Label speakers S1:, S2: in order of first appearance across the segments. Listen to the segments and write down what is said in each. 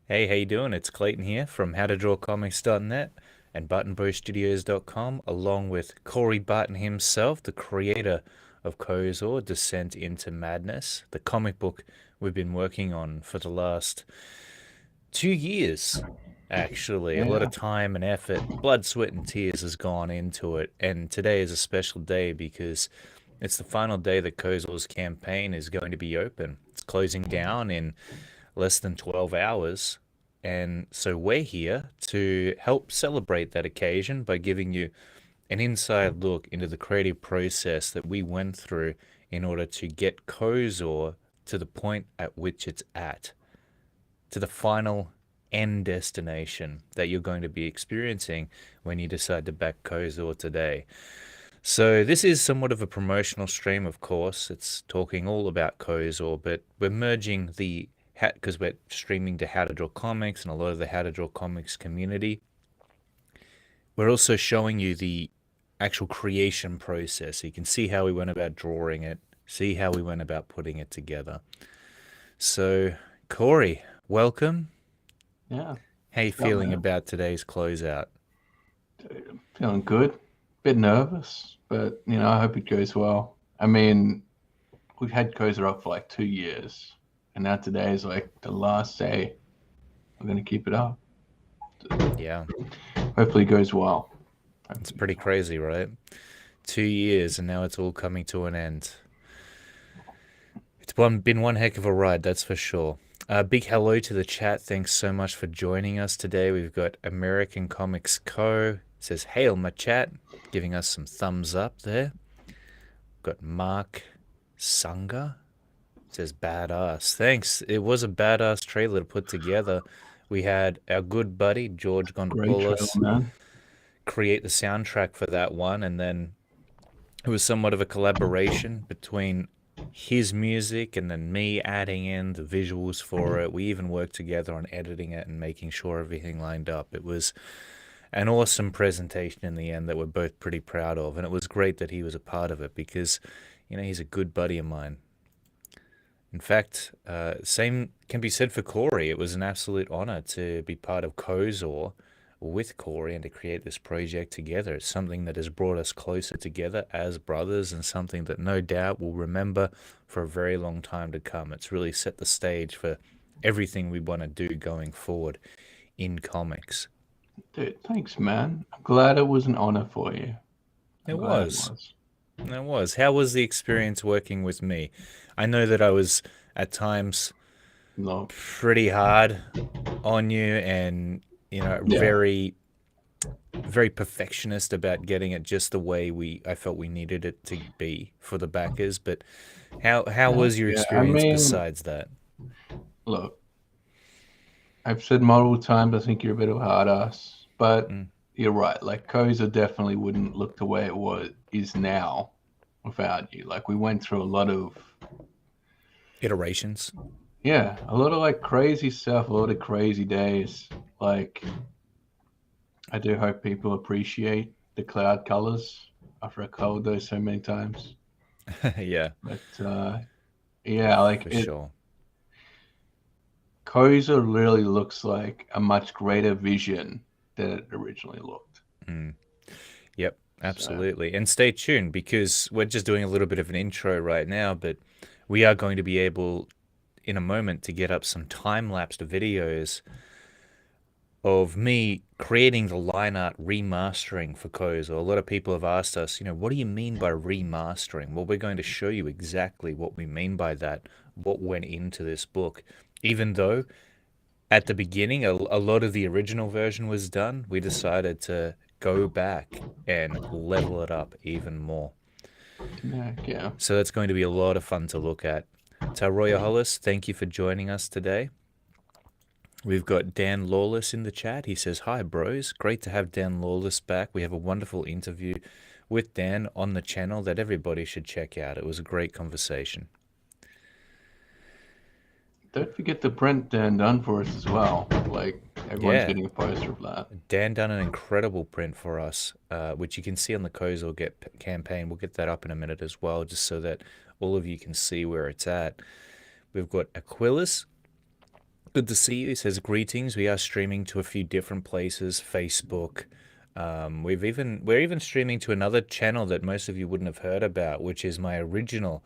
S1: Hey, how you doing? It's Clayton here from howtodrawcomics.net and buttonbowstudios.com, along with Corey Barton himself, the creator of KOZOR, Descent into Madness, the comic book we've been working on for the last 2 years, actually. A lot
S2: Yeah,
S1: of time and effort, blood, sweat, and tears has gone into it. And today is a special day because it's the final day that KOZOR's campaign is going to be open. It's closing down in less than 12 hours. And so we're here to help celebrate that occasion by giving you an inside look into the creative process that we went through in order to get KOZOR to the point at which it's at, to the final end destination that you're going to be experiencing when you decide to back KOZOR today. So this is somewhat of a promotional stream, of course. It's talking all about KOZOR, but we're merging the because we're streaming to How to Draw Comics and a lot of the How to Draw Comics community. We're also showing you the actual creation process. So you can see how we went about drawing it, see how we went about putting it together. So, Corey, welcome.
S2: yeah.
S1: How you
S2: What's up,
S1: feeling
S2: man?
S1: about today's closeout?
S2: Dude, I'm feeling good. Bit nervous, but I hope it goes well. I mean, we've had KOZOR up for like 2 years, and now today is like the last day. We're gonna keep it up.
S1: Yeah,
S2: Hopefully, it goes well.
S1: it's
S2: Hopefully, it
S1: pretty
S2: goes well.
S1: crazy, right? 2 years and now it's all coming to an end. Been one heck of a ride, that's for sure. Big hello to the chat. Thanks so much for joining us today. We've got American Comics Co. Says, "Hail my chat," giving us some thumbs up there. Got Mark Sunger. Says, "Badass." Thanks. It was a badass trailer to put together. We had our good buddy George
S2: Great trailer,
S1: Gondopoulos
S2: man.
S1: create the soundtrack for that one, and then it was somewhat of a collaboration between his music and then me adding in the visuals for it. We even worked together on editing it and making sure everything lined up. It was an awesome presentation in the end that we're both pretty proud of, and it was great that he was a part of it because, he's a good buddy of mine. In fact, same can be said for Corey. It was an absolute honor to be part of KOZOR with Corey and to create this project together. It's something that has brought us closer together as brothers and something that no doubt we'll remember for a very long time to come. It's really set the stage for everything we want to do going forward in comics.
S2: Dude, thanks, man. I'm glad it was an honor for you.
S1: It
S2: I'm glad it
S1: was.
S2: was.
S1: It was. How was the experience working with me? I know that I was at times
S2: No,
S1: pretty hard on you and
S2: yeah,
S1: very perfectionist about getting it just the way I felt we needed it to be for the backers. But how
S2: yeah,
S1: was your
S2: yeah. I
S1: experience
S2: mean,
S1: besides that?
S2: look, I've said multiple times I think you're a bit of a hard ass, but
S1: Mm,
S2: you're right. Like Koza definitely wouldn't look the way it was is now without you. Like we went through a lot of
S1: iterations.
S2: a lot of like crazy stuff, a lot of crazy days. Like I do hope people appreciate the cloud colors after I colored those so many times.
S1: Yeah,
S2: But yeah, like
S1: for
S2: it
S1: sure.
S2: Koza really looks like a much greater vision than it originally looked.
S1: Mm, yep,
S2: So
S1: absolutely. And stay tuned because we're just doing a little bit of an intro right now, but we are going to be able in a moment to get up some time-lapsed videos of me creating the line art remastering for Kozo. A lot of people have asked us, what do you mean by remastering? Well, we're going to show you exactly what we mean by that, what went into this book. Even though at the beginning a lot of the original version was done, we decided to go back and level it up even more.
S2: yeah, yeah.
S1: So that's going to be a lot of fun to look at. Taroya Hollis, thank you for joining us today. We've got Dan Lawless in the chat. He says, "Hi, bros. Great to have Dan Lawless back. We have a wonderful interview with Dan on the channel that everybody should check out. It was a great conversation."
S2: Don't forget to print Dan done for us as well. Like everyone's
S1: Yeah,
S2: getting a poster of that.
S1: Dan done an incredible print for us, which you can see on the Kozor Get campaign. We'll get that up in a minute as well, just so that all of you can see where it's at. We've got Aquilus Good to see you. He says greetings. We are streaming to a few different places, Facebook. We're even streaming to another channel that most of you wouldn't have heard about, which is my original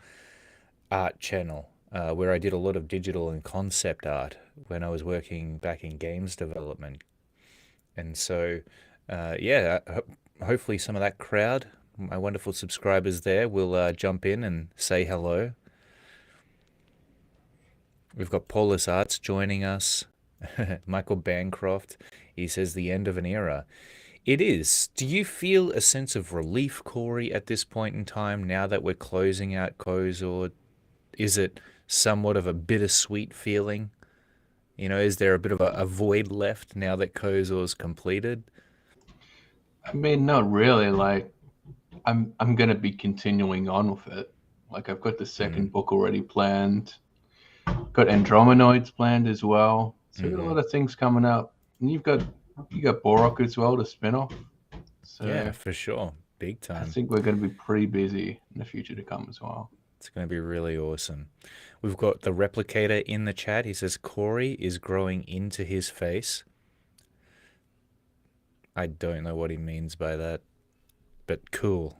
S1: art channel, where I did a lot of digital and concept art when I was working back in games development. And so, yeah, hopefully some of that crowd, my wonderful subscribers there, will jump in and say hello. We've got Paulus Arts joining us. Michael Bancroft. He says the end of an era. It is. Do you feel a sense of relief, Corey, at this point in time, now that we're closing out KOZOR? Is it somewhat of a bittersweet feeling? Is there a bit of a void left now that KOZOR's completed?
S2: I mean, not really. Like, I'm gonna be continuing on with it. Like, I've got the
S1: Mm,
S2: second book already planned. Got Andromenoids planned as well. So we've got a
S1: hmm
S2: lot of things coming up. And you got Borok as well to spin off.
S1: Yeah,
S2: So
S1: for sure. Big
S2: I
S1: time.
S2: think we're going to be pretty busy in the future to come as well.
S1: It's going to be really awesome. We've got the replicator in the chat. He says Corey is growing into his face. I don't know what he means by that, but cool.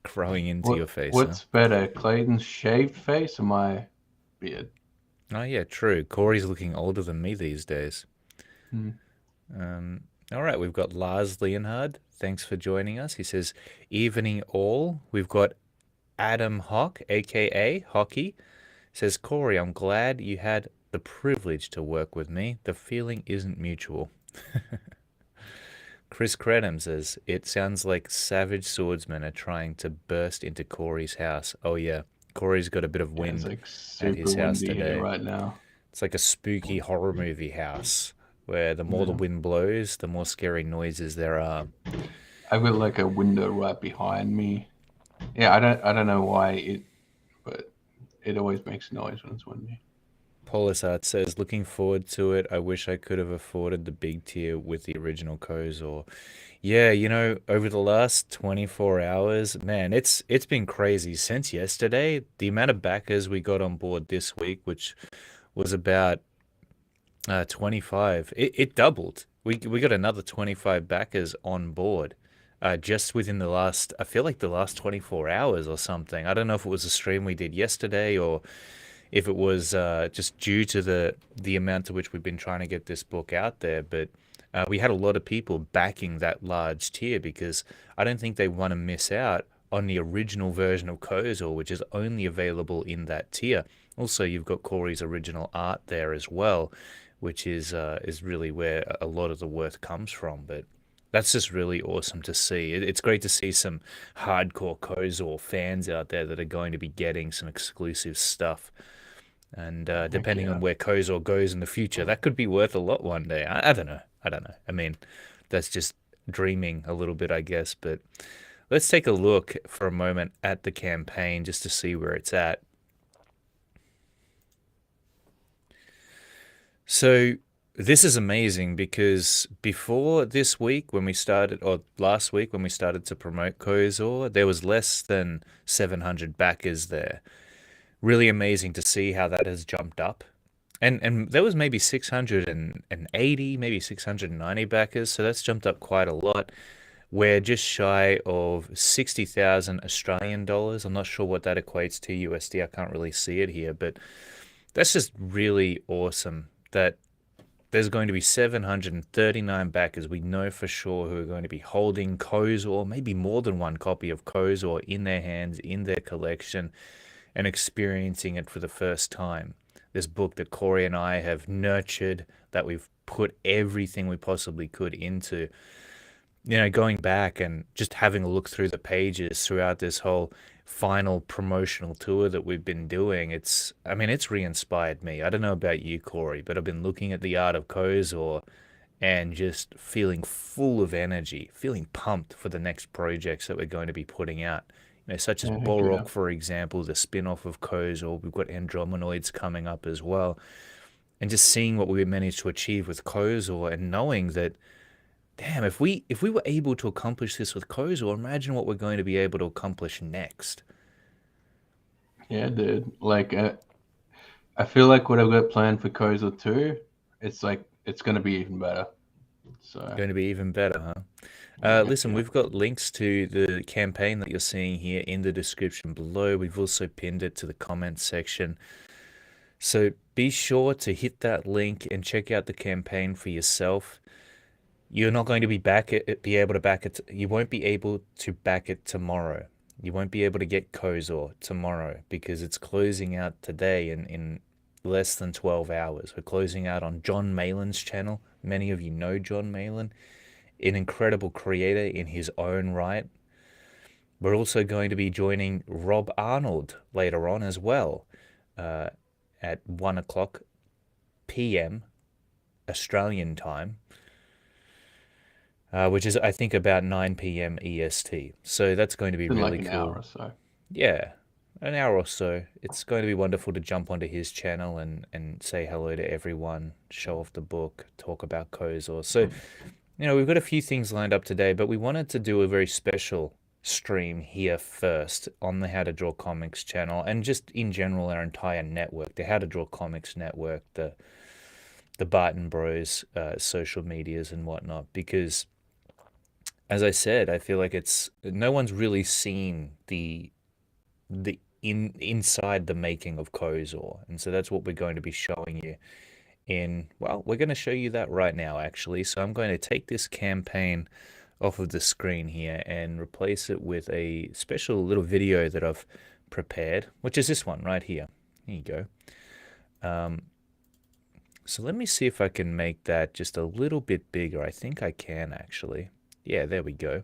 S1: Growing into your face, huh?
S2: What's better, Clayton's shaved face or my beard?
S1: Oh, yeah, true. Corey's looking older than me these days.
S2: Hmm.
S1: Um, all right, we've got Lars Leonhard. Thanks for joining us. He says, evening all. We've got Adam Hock, aka Hockey. Says, Corey, I'm glad you had the privilege to work with me. The feeling isn't mutual. Chris Credham says, it sounds like savage swordsmen are trying to burst into Corey's house. Oh, yeah. Corey's got a bit of
S2: Yeah, it's
S1: wind
S2: like
S1: at
S2: super
S1: his house
S2: windy here
S1: today.
S2: right now.
S1: It's like a spooky horror movie house where the more the
S2: Yeah.
S1: wind blows, the more scary noises there are.
S2: I've got like a window right behind me. Yeah, I don't know why but it always makes noise when it's windy.
S1: Polisart says, looking forward to it. I wish I could have afforded the big tier with the original KOZOR. Yeah, over the last 24 hours, man, it's been crazy since yesterday. The amount of backers we got on board this week, which was about 25, it doubled. We got another 25 backers on board. Just within the last, I feel like the last 24 hours or something. I don't know if it was a stream we did yesterday or if it was just due to the amount to which we've been trying to get this book out there. But we had a lot of people backing that large tier because I don't think they want to miss out on the original version of KOZOR, which is only available in that tier. Also, you've got Corey's original art there as well, which is really where a lot of the worth comes from. But that's just really awesome to see. It's great to see some hardcore KOZOR fans out there that are going to be getting some exclusive stuff. And
S2: Heck
S1: depending on
S2: yeah.
S1: where KOZOR goes in the future, that could be worth a lot one day. I don't know. I don't know. I mean, that's just dreaming a little bit, I guess. But let's take a look for a moment at the campaign just to see where it's at. So this is amazing because before this week when we started, or last week when we started to promote KOZOR, there was less than 700 backers there. Really amazing to see how that has jumped up. And there was maybe 680, maybe 690 backers, so that's jumped up quite a lot. We're just shy of 60,000 Australian dollars. I'm not sure what that equates to USD. I can't really see it here, but that's just really awesome that there's going to be 739 backers we know for sure who are going to be holding KOZOR, maybe more than one copy of KOZOR in their hands, in their collection, and experiencing it for the first time. This book that Corey and I have nurtured, that we've put everything we possibly could into. Going back and just having a look through the pages throughout this whole final promotional tour that we've been doing, I mean, it's re-inspired me. I don't know about you, Corey, but I've been looking at the art of KOZOR and just feeling full of energy, feeling pumped for the next projects that we're going to be putting out. Such as
S2: Yeah, heck yeah.
S1: Borok, for example, the spin-off of KOZOR. We've got Andromenoids coming up as well. And just seeing what we managed to achieve with KOZOR and knowing that, damn, if we were able to accomplish this with KOZOR, imagine what we're going to be able to accomplish next.
S2: Yeah, dude. Like, I feel like what I've got planned for KOZOR 2, it's like it's gonna be even better. So
S1: Going to be even better, huh? Listen,
S2: yeah.
S1: we've got links to the campaign that you're seeing here in the description below. We've also pinned it to the comments section. So be sure to hit that link and check out the campaign for yourself. You're not going to be able to back it. You won't be able to back it tomorrow. You won't be able to get KOZOR tomorrow because it's closing out today in less than 12 hours. We're closing out on John Malin's channel. Many of you know John Malin, an incredible creator in his own right. We're also going to be joining Rob Arnold later on as well, uh, at 1 o'clock p.m. Australian time, which is, I think, about 9 p.m. EST. So that's going to be
S2: In like
S1: really
S2: an hour
S1: cool.
S2: or so.
S1: Yeah, an hour or so. It's going to be wonderful to jump onto his channel and say hello to everyone, show off the book, talk about KOZOR. So, we've got a few things lined up today, but we wanted to do a very special stream here first on the How to Draw Comics channel and just in general our entire network, the How to Draw Comics network, the Barton Bros social medias and whatnot, because as I said, I feel like it's no one's really seen the inside the making of KOZOR, and so that's what we're going to be showing you well, we're going to show you that right now, actually. So I'm going to take this campaign off of the screen here and replace it with a special little video that I've prepared, which is this one right here. Here you go. So let me see if I can make that just a little bit bigger. I think I can, actually. Yeah, there we go.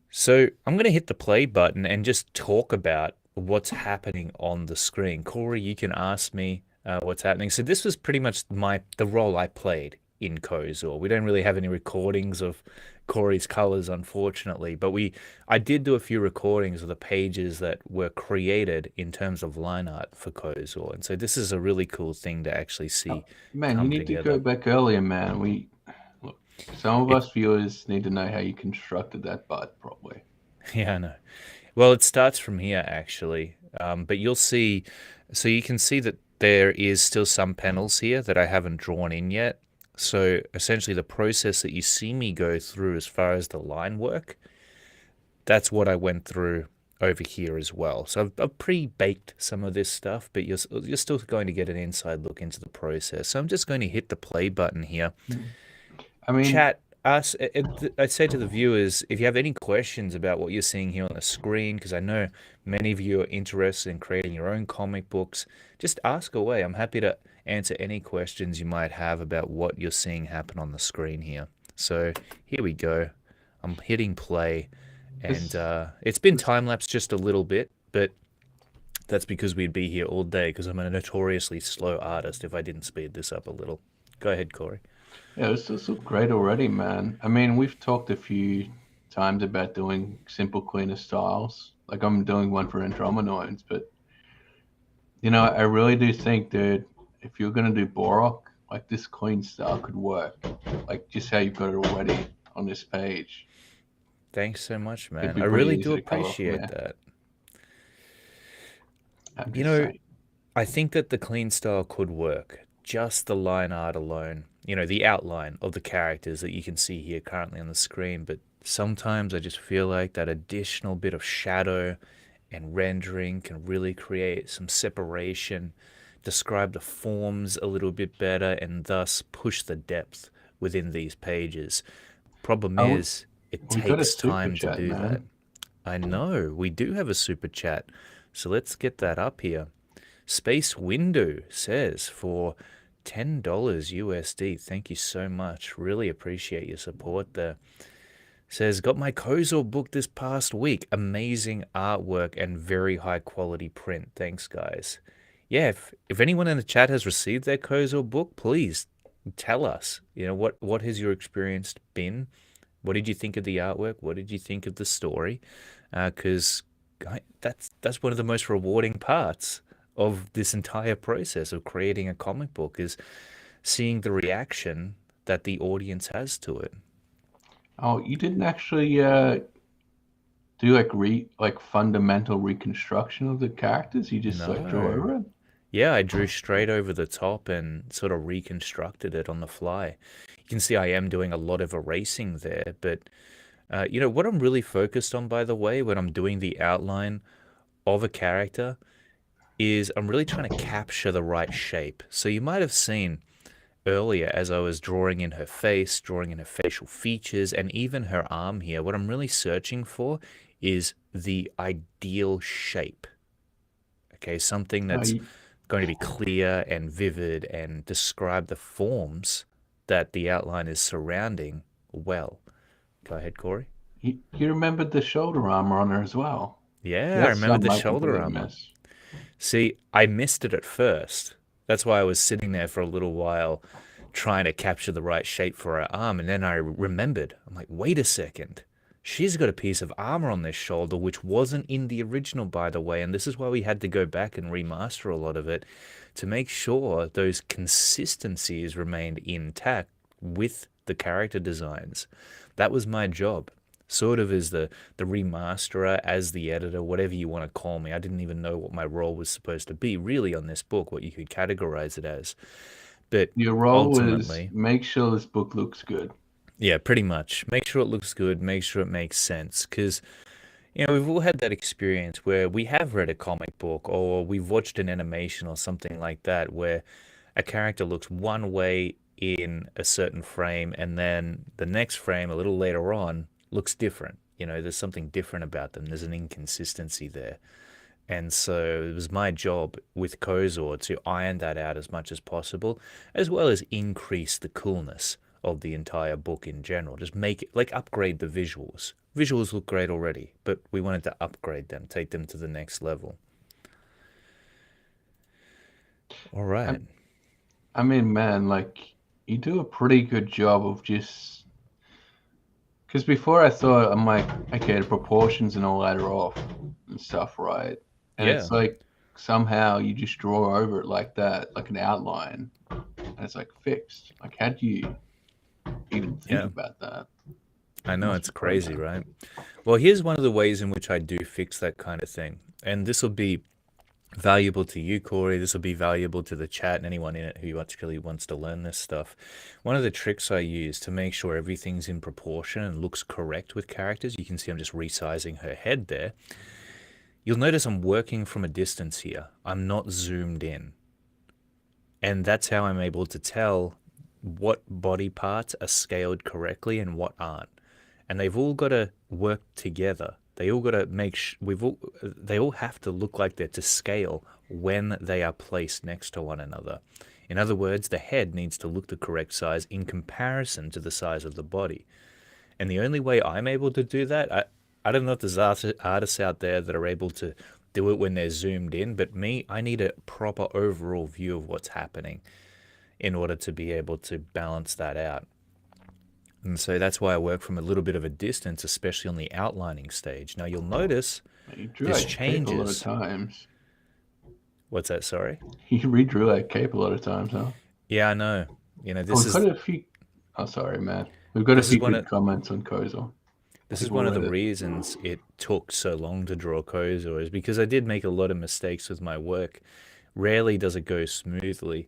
S1: So I'm going to hit the play button and just talk about what's happening on the screen. Corey, you can ask me what's happening. So this was pretty much the role I played in KOZOR. We don't really have any recordings of Corey's colors, unfortunately, but I did do a few recordings of the pages that were created in terms of line art for KOZOR, and so this is a really cool thing to actually see
S2: Man, you
S1: come
S2: need to go
S1: together.
S2: back earlier, man. Look, some of
S1: It,
S2: us viewers need to know how you constructed that bud properly.
S1: yeah, I know. Well, it starts from here actually, but you'll see, so you can see that there is still some panels here that I haven't drawn in yet. So essentially the process that you see me go through as far as the line work, that's what I went through over here as well. So I've pre-baked some of this stuff, but you're still going to get an inside look into the process. So I'm just going to hit the play button here.
S2: I mean,
S1: Chat us. I'd say to the viewers, if you have any questions about what you're seeing here on the screen, because I know many of you are interested in creating your own comic books, just ask away. I'm happy to answer any questions you might have about what you're seeing happen on the screen here. So here we go. I'm hitting play, and
S2: this,
S1: it's been
S2: this
S1: time-lapsed just a little bit, but that's because we'd be here all day, because I'm a notoriously slow artist if I didn't speed this up a little. Go ahead, Corey.
S2: yeah, this looks great already, man. I mean, we've talked a few times about doing simple, cleaner styles. Like I'm doing one for Andromanoids, but I really do think, dude, if you're gonna do Borok, like this clean style could work. Like just how you've got it already on this page.
S1: Thanks so much,
S2: It'd
S1: man.
S2: be
S1: I
S2: pretty
S1: really do
S2: easy to cover from
S1: appreciate
S2: there.
S1: that.
S2: I'm
S1: You
S2: just
S1: know,
S2: saying.
S1: I think that the clean style could work. Just the line art alone, the outline of the characters that you can see here currently on the screen. But sometimes I just feel like that additional bit of shadow and rendering can really create some separation, describe the forms a little bit better, and thus push the depth within these pages. Problem
S2: Oh,
S1: is, it
S2: we got a
S1: takes
S2: super
S1: time to
S2: chat,
S1: do that.
S2: man.
S1: I know, we do have a super chat. So let's get that up here. Space Window says for $10 USD. Thank you so much. Really appreciate your support there. Says, got my KOZOR book this past week. Amazing artwork and very high quality print. Thanks, guys. Yeah, if anyone in the chat has received their KOZOR book, please tell us. What has your experience been? What did you think of the artwork? What did you think of the story? Because that's one of the most rewarding parts of this entire process of creating a comic book is seeing the reaction that the audience has to it.
S2: Oh, you didn't actually do like fundamental reconstruction of the characters. You just like draw
S1: No,
S2: over it.
S1: Yeah, I drew straight over the top and sort of reconstructed it on the fly. You can see I am doing a lot of erasing there, but what I'm really focused on, by the way, when I'm doing the outline of a character is I'm really trying to capture the right shape. So you might have seen earlier as I was drawing in her face, drawing in her facial features, and even her arm here, what I'm really searching for is the ideal shape. Okay, something
S2: Oh,
S1: that's going to be clear and vivid and describe the forms that the outline is surrounding well. Go ahead, Corey.
S2: you remembered the shoulder armor on her as well.
S1: Yeah, I
S2: That's
S1: remember the
S2: something I
S1: shoulder
S2: completely
S1: armor.
S2: missed.
S1: See, I missed it at first. That's why I was sitting there for a little while trying to capture the right shape for her arm. And then I remembered, I'm like, wait a second. She's got a piece of armor on this shoulder, which wasn't in the original, by the way. And this is why we had to go back and remaster a lot of it to make sure those consistencies remained intact with the character designs. That was my job. Sort of as the remasterer, as the editor, whatever you want to call me. I didn't even know what my role was supposed to be really on this book, what you could categorize it as. But
S2: Your role was
S1: ultimately,
S2: make sure this book looks good.
S1: yeah, pretty much. Make sure it looks good, make sure it makes sense. Because, we've all had that experience where we have read a comic book or we've watched an animation or something like that where a character looks one way in a certain frame and then the next frame a little later on looks different. There's something different about them. There's an inconsistency there. And so it was my job with KOZOR to iron that out as much as possible, as well as increase the coolness of the entire book in general. Just make it like upgrade the visuals. Visuals look great already, but we wanted to upgrade them, take them to the next level. All
S2: I,
S1: right.
S2: I mean, man, like you do a pretty good job of just because before I thought I'm like, okay, the proportions and all that are off and stuff, right? And
S1: Yeah.
S2: it's like somehow you just draw over it like that, like an outline, and it's like fixed. Like, how do you even think
S1: Yeah.
S2: about that?
S1: I
S2: It
S1: know
S2: must
S1: it's
S2: be pretty
S1: crazy,
S2: hard.
S1: right? Well, here's one of the ways in which I do fix that kind of thing. And this will be valuable to you, Corey. This will be valuable to the chat and anyone in it who actually wants to learn this stuff. One of the tricks I use to make sure everything's in proportion and looks correct with characters, you can see I'm just resizing her head there. You'll notice I'm working from a distance here. I'm not zoomed in. And that's how I'm able to tell what body parts are scaled correctly and what aren't. And they've all got to work together. They all got to they all have to look like they're to scale when they are placed next to one another. In other words, the head needs to look the correct size in comparison to the size of the body. And the only way I'm able to do that, I don't know if there's artists out there that are able to do it when they're zoomed in, but me, I need a proper overall view of what's happening in order to be able to balance that out. And so that's why I work from a little bit of a distance, especially on the outlining stage. Now you'll notice
S2: You drew
S1: this
S2: that cape a lot of
S1: changes.
S2: times.
S1: What's that? Sorry.
S2: You redrew that cape a lot of times, huh?
S1: Yeah, I know.
S2: Oh,
S1: This
S2: we've got
S1: is
S2: a few. Oh, sorry, man. We've got a
S1: this is
S2: few
S1: one
S2: good
S1: of
S2: comments on Kozo.
S1: this is
S2: People
S1: one of the
S2: read it.
S1: reasons it took so long to draw Kozo is because I did make a lot of mistakes with my work. Rarely does it go smoothly,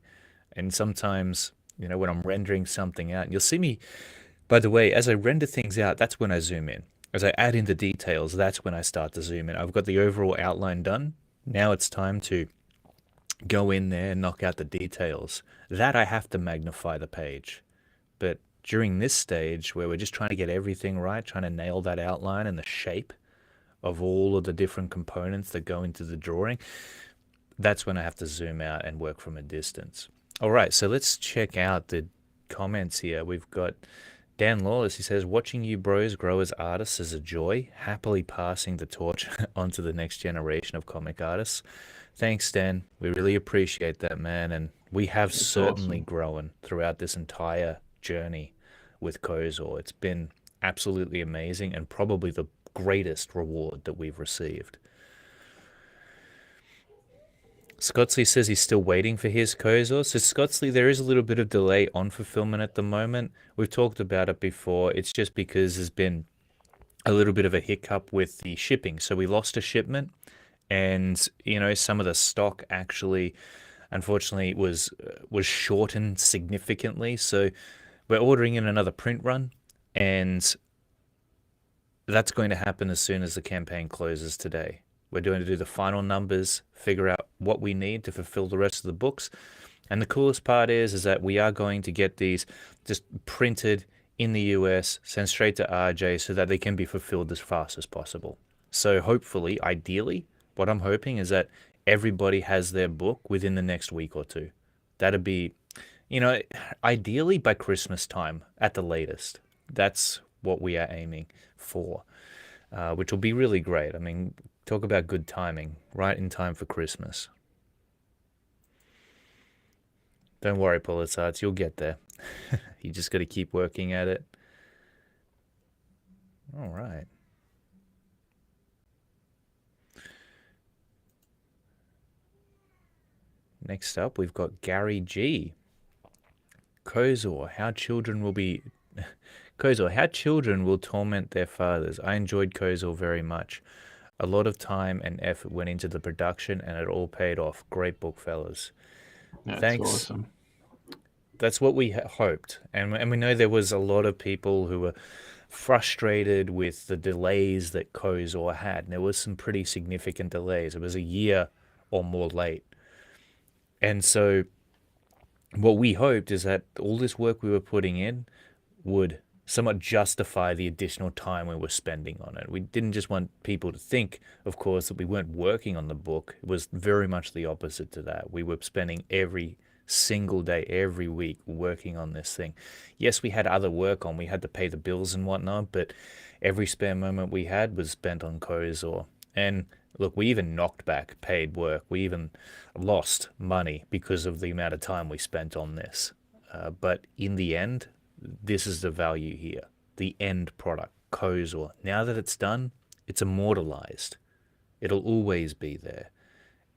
S1: and sometimes when I'm rendering something out, and you'll see me. By the way, as I render things out, that's when I zoom in. As I add in the details, that's when I start to zoom in. I've got the overall outline done. Now it's time to go in there and knock out the details. That I have to magnify the page. But during this stage where we're just trying to get everything right, trying to nail that outline and the shape of all of the different components that go into the drawing, that's when I have to zoom out and work from a distance. All right, so let's check out the comments here. We've got Dan Lawless. He says, watching you bros grow as artists is a joy, happily passing the torch onto the next generation of comic artists. Thanks, Dan. We really appreciate that, man. And we have
S2: It's
S1: certainly
S2: awesome.
S1: grown throughout this entire journey with KOZOR. It's been absolutely amazing and probably the greatest reward that we've received. Scottsley says he's still waiting for his KOZOR. So, Scottsley, there is a little bit of delay on fulfillment at the moment. We've talked about it before. It's just because there's been a little bit of a hiccup with the shipping. So, we lost a shipment, and some of the stock actually unfortunately was shortened significantly. So we're ordering in another print run, and that's going to happen as soon as the campaign closes today. We're going to do the final numbers, figure out what we need to fulfill the rest of the books. And the coolest part is that we are going to get these just printed in the US, sent straight to RJ so that they can be fulfilled as fast as possible. So hopefully, ideally, what I'm hoping is that everybody has their book within the next week or two. That'd be, you know, ideally by Christmas time at the latest. That's what we are aiming for, which will be really great. I mean, talk about good timing, right in time for Christmas. Don't worry, Pulitzer, you'll get there. You just got to keep working at it. All right. Next up, we've got Gary G. KOZOR, how children will be. KOZOR, how children will torment their fathers. I enjoyed KOZOR very much. A lot of time and effort went into the production, and it all paid off. Great book, fellas.
S2: That's
S1: Thanks.
S2: awesome.
S1: That's what we hoped, and we know there was a lot of people who were frustrated with the delays that KOZOR had. And there was some pretty significant delays. It was a year or more late, and so what we hoped is that all this work we were putting in would somewhat justify the additional time we were spending on it. We didn't just want people to think, of course, that we weren't working on the book. It was very much the opposite to that. We were spending every single day, every week, working on this thing. Yes, we had other work on. We had to pay the bills and whatnot, but every spare moment we had was spent on KOZOR. And look, we even knocked back paid work. We even lost money because of the amount of time we spent on this. But in the end, this is the value here. The end product, KOZOR. Now that it's done, it's immortalized. It'll always be there.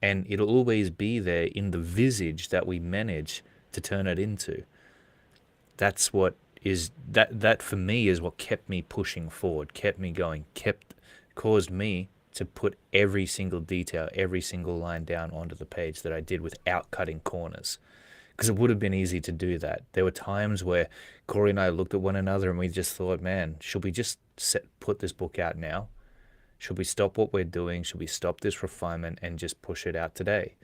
S1: And it'll always be there in the visage that we manage to turn it into. That's what is that for me is what kept me pushing forward, kept me going, caused me to put every single detail, every single line down onto the page that I did without cutting corners. Because it would have been easy to do that. There were times where Korey and I looked at one another and we just thought, man, should we just put this book out now? Should we stop what we're doing? Should we stop this refinement and just push it out today?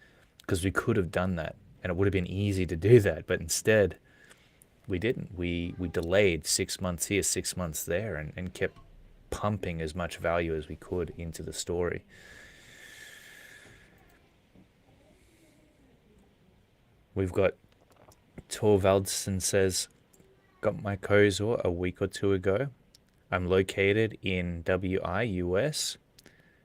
S1: Because we could have done that and it would have been easy to do that. But instead, we didn't. We delayed 6 months here, 6 months there, and kept pumping as much value as we could into the story. We've got Torvaldsen says, got my KOZOR a week or two ago. I'm located in WI, US.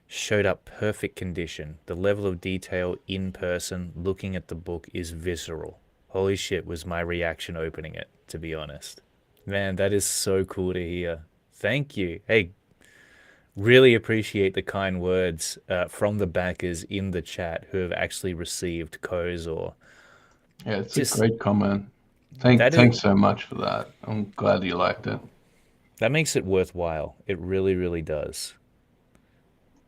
S1: Showed up perfect condition. The level of detail in person, looking at the book, is visceral. Holy shit was my reaction opening it, to be honest. Man, that is so cool to hear. Thank you. Hey, really appreciate the kind words from the backers in the chat who have actually received KOZOR.
S2: Yeah, it's a great comment. Thanks so much for that. I'm glad you liked it.
S1: That makes it worthwhile. It really, really does.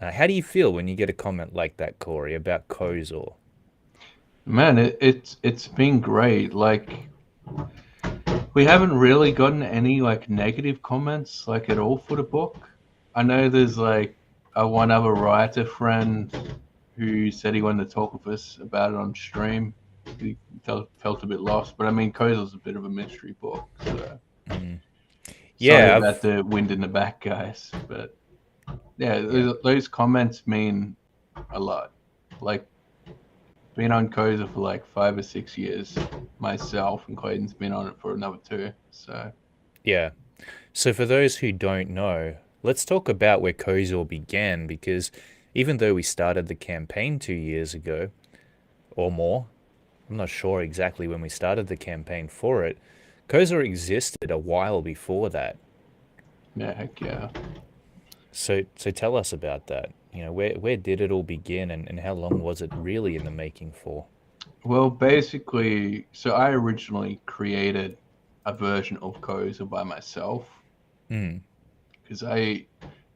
S1: How do you feel when you get a comment like that, Korey, about KOZOR?
S2: Man, it's been great. Like, we haven't really gotten any like negative comments like at all for the book. I know there's like one other writer friend who said he wanted to talk with us about it on stream. He felt a bit lost, but I mean, KOZOR's a bit of a mystery book. So.
S1: Yeah,
S2: sorry about the wind in the back, guys, but yeah, those comments mean a lot. Like, been on KOZOR for like 5 or 6 years myself, and Clayton's been on it for another 2. So
S1: yeah. So for those who don't know, let's talk about where KOZOR began, because even though we started the campaign 2 years ago or more, I'm not sure exactly when we started the campaign for it, KOZOR existed a while before that.
S2: Yeah, heck yeah.
S1: So tell us about that. You know, where did it all begin, and how long was it really in the making for?
S2: Well, basically, so I originally created a version of KOZOR by myself. Because I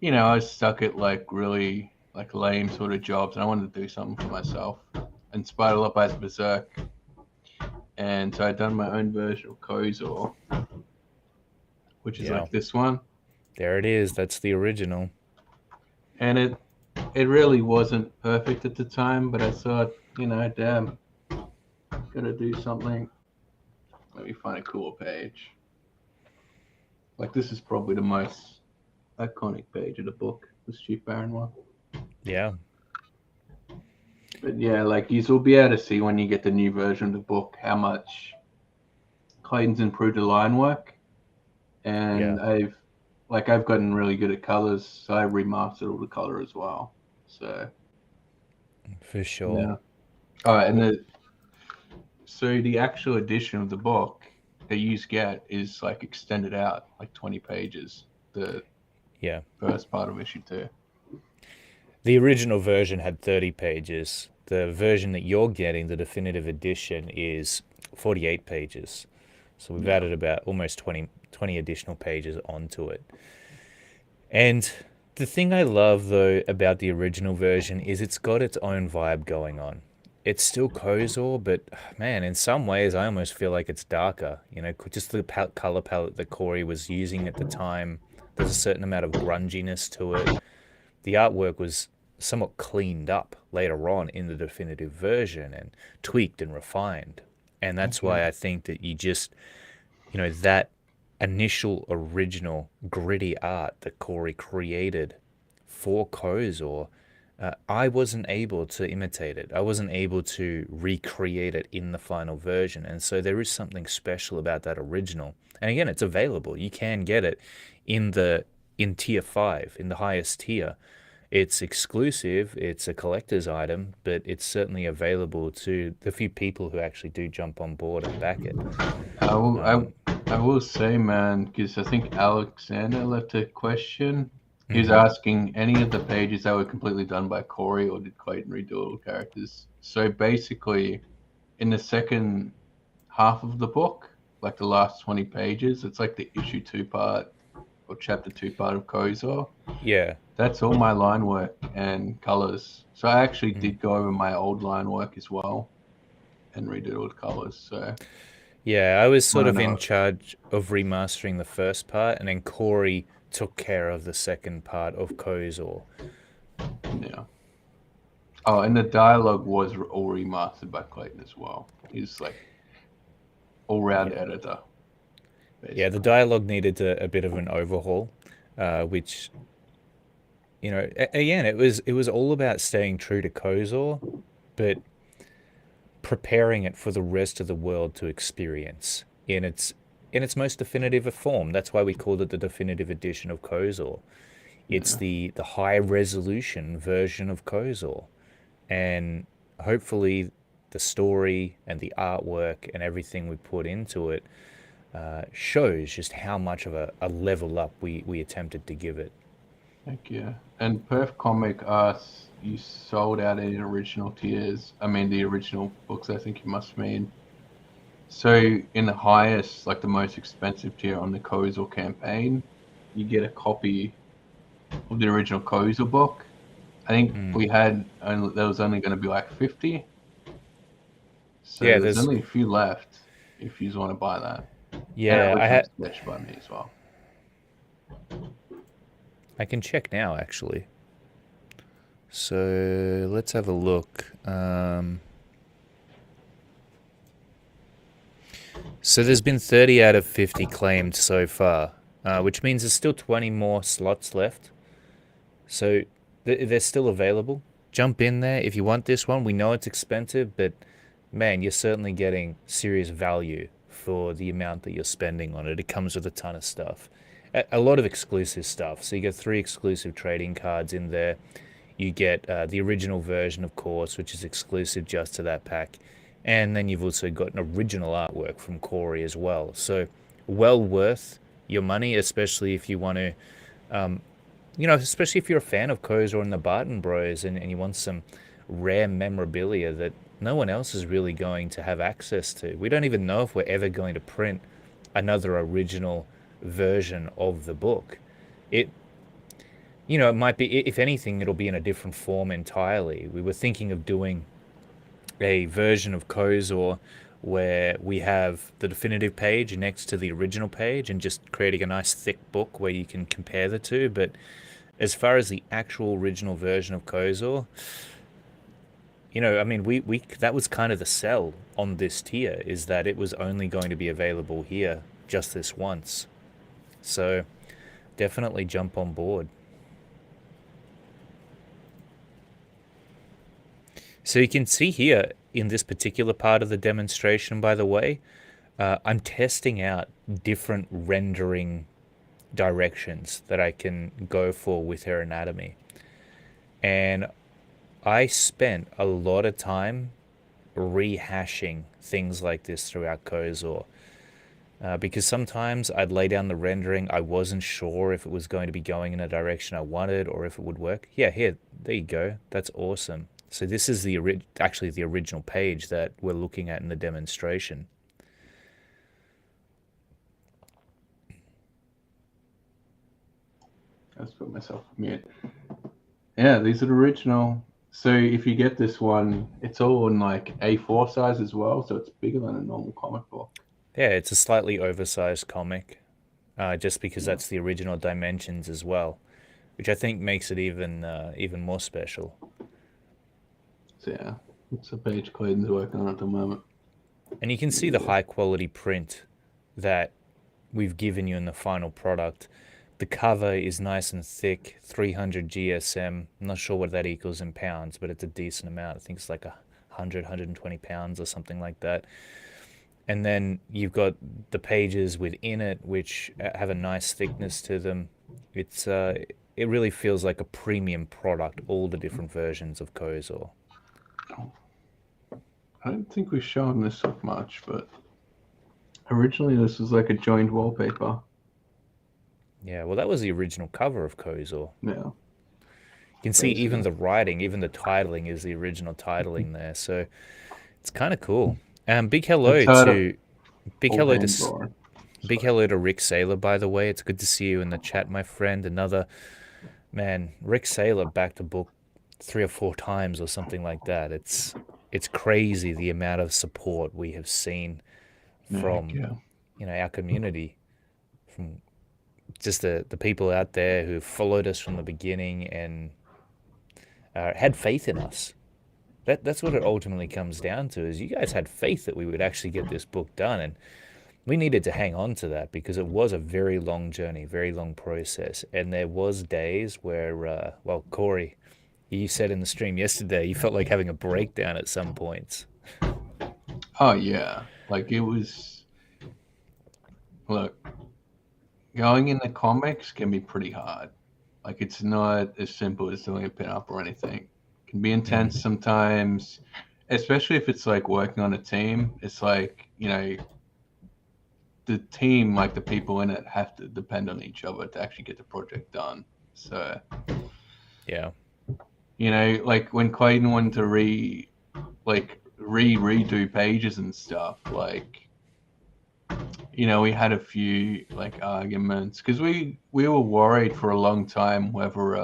S2: was stuck at like really like lame sort of jobs, and I wanted to do something for myself. inspired a lot by Berserk. And so I'd done my own version of KOZOR, which is
S1: Yeah,
S2: like this one.
S1: there it is. That's the original.
S2: And it really wasn't perfect at the time, but I thought, damn, gotta do something. Let me find a cooler page. Like, this is probably the most iconic page of the book, this Chief Baron one.
S1: Yeah,
S2: But yeah, like, you'll be able to see when you get the new version of the book how much Clayton's improved the line work. And
S1: yeah,
S2: I've gotten really good at colors, so I remastered all the color as well. So
S1: for sure.
S2: yeah. Oh, and so the actual edition of the book that you get is like extended out like 20 pages. The
S1: Yeah.
S2: first part of issue 2.
S1: The original version had 30 pages. The version that you're getting, the definitive edition, is 48 pages. So we've
S2: Yeah.
S1: added about almost 20 additional pages onto it. And the thing I love, though, about the original version is it's got its own vibe going on. It's still KOZOR, but man, in some ways, I almost feel like it's darker. Just the color palette that Corey was using at the time. There's a certain amount of grunginess to it. The artwork was somewhat cleaned up later on in the definitive version and tweaked and refined. And that's
S2: Okay.
S1: why I think that that initial original gritty art that Corey created for KOZOR, I wasn't able to imitate it. I wasn't able to recreate it in the final version. And so there is something special about that original. And again, it's available. You can get it in tier 5, in the highest tier. It's exclusive, it's a collector's item, but it's certainly available to the few people who actually do jump on board and back it.
S2: I will,
S1: Um,
S2: I will say, man, because I think Alexander left a question. He was
S1: mhm.
S2: asking any of the pages that were completely done by Corey, or did Clayton redo all the characters? So basically, in the second half of the book, like the last 20 pages, it's like the issue 2 part or chapter 2 part of KOZOR.
S1: Yeah.
S2: That's all my line work and colors. So I actually
S1: Mm.
S2: did go over my old line work as well and redid all the colors. So
S1: Yeah, I was sort
S2: why
S1: of in
S2: not?
S1: charge of remastering the first part, and then Corey took care of the second part of KOZOR.
S2: Yeah. Oh, and the dialogue was all remastered by Clayton as well. He's like all-round
S1: Yeah.
S2: editor,
S1: Yeah, the
S2: basically.
S1: dialogue needed a bit of an overhaul, which, again, it was all about staying true to KOZOR, but preparing it for the rest of the world to experience in its most definitive form. That's why we called it the definitive edition of KOZOR. It's
S2: Yeah.
S1: the high resolution version of KOZOR, and hopefully the story and the artwork and everything we put into it shows just how much of a level up we attempted to give it.
S2: Thank you. And Perth Comic asks, you sold out any original tiers? I mean, the original books, I think you must mean. So in the highest, like the most expensive tier on the KOZOR campaign, you get a copy of the original KOZOR book. I think
S1: Mm.
S2: we had only, there was only going to be like 50. So
S1: Yeah,
S2: there's
S1: there's
S2: only a few left if you want to buy that. And
S1: yeah,
S2: original sketch by me as well.
S1: I can check now actually. So let's have a look. So there's been 30 out of 50 claimed so far, which means there's still 20 more slots left. So they're still available. Jump in there if you want this one. We know it's expensive, but man, you're certainly getting serious value for the amount that you're spending on it. It comes with a ton of stuff. A lot of exclusive stuff. So you get 3 exclusive trading cards in there. You get the original version, of course, which is exclusive just to that pack. And then you've also got an original artwork from Corey as well. So well worth your money, especially if you want to, especially if you're a fan of KOZOR and the Barton Bros and you want some rare memorabilia that no one else is really going to have access to. We don't even know if we're ever going to print another original version of the book. It it might be, if anything, it'll be in a different form entirely. We were thinking of doing a version of KOZOR where we have the definitive page next to the original page and just creating a nice thick book where you can compare the two. But as far as the actual original version of KOZOR, I mean, we that was kind of the sell on this tier is that it was only going to be available here just this once. So definitely jump on board. So you can see here in this particular part of the demonstration, by the way, I'm testing out different rendering directions that I can go for with her anatomy. And I spent a lot of time rehashing things like this throughout KOZOR. Because sometimes I'd lay down the rendering, I wasn't sure if it was going to be going in a direction I wanted or if it would work. Yeah, here, there you go. That's awesome. So this is actually the original page that we're looking at in the demonstration.
S2: Let's put myself on mute. Yeah, these are the original. So if you get this one, it's all in like A4 size as well, so it's bigger than a normal comic book.
S1: Yeah, it's a slightly oversized comic, just because
S2: Yeah.
S1: that's the original dimensions as well, which I think makes it even more special.
S2: So yeah, it's a page Clayton's working on at the moment.
S1: And you can see the high quality print that we've given you in the final product. The cover is nice and thick, 300 GSM. I'm not sure what that equals in pounds, but it's a decent amount. I think it's like 120 pounds or something like that. And then you've got the pages within it, which have a nice thickness to them. It really feels like a premium product, all the different versions of KOZOR.
S2: I don't think we've shown this off much, but originally this was like a joined wallpaper.
S1: Yeah, well, that was the original cover of KOZOR.
S2: Yeah.
S1: You can see even the writing, even the titling is the original titling there. So it's kind of cool. Big hello
S2: It's had a
S1: to big
S2: full
S1: hello
S2: hand
S1: to
S2: drawing.
S1: big hello to Rick Saylor, by the way. It's good to see you in the chat, my friend. Another man, Rick Saylor backed a book 3 or 4 times or something like that. It's crazy the amount of support we have seen from
S2: Yeah.
S1: our community, from just the people out there who followed us from the beginning and had faith in us. That's what it ultimately comes down to, is you guys had faith that we would actually get this book done, and we needed to hang on to that because it was a very long journey, very long process. And there was days where, well, Corey, you said in the stream yesterday you felt like having a breakdown at some points.
S2: Oh yeah, like it was. Look, going into comics can be pretty hard. Like it's not as simple as doing a pin-up or anything. It can be intense sometimes, especially if it's like working on a team. It's like, the team, like the people in it, have to depend on each other to actually get the project done. So,
S1: Yeah.
S2: like when Clayton wanted to redo pages and stuff, like, we had a few like arguments because we were worried for a long time whether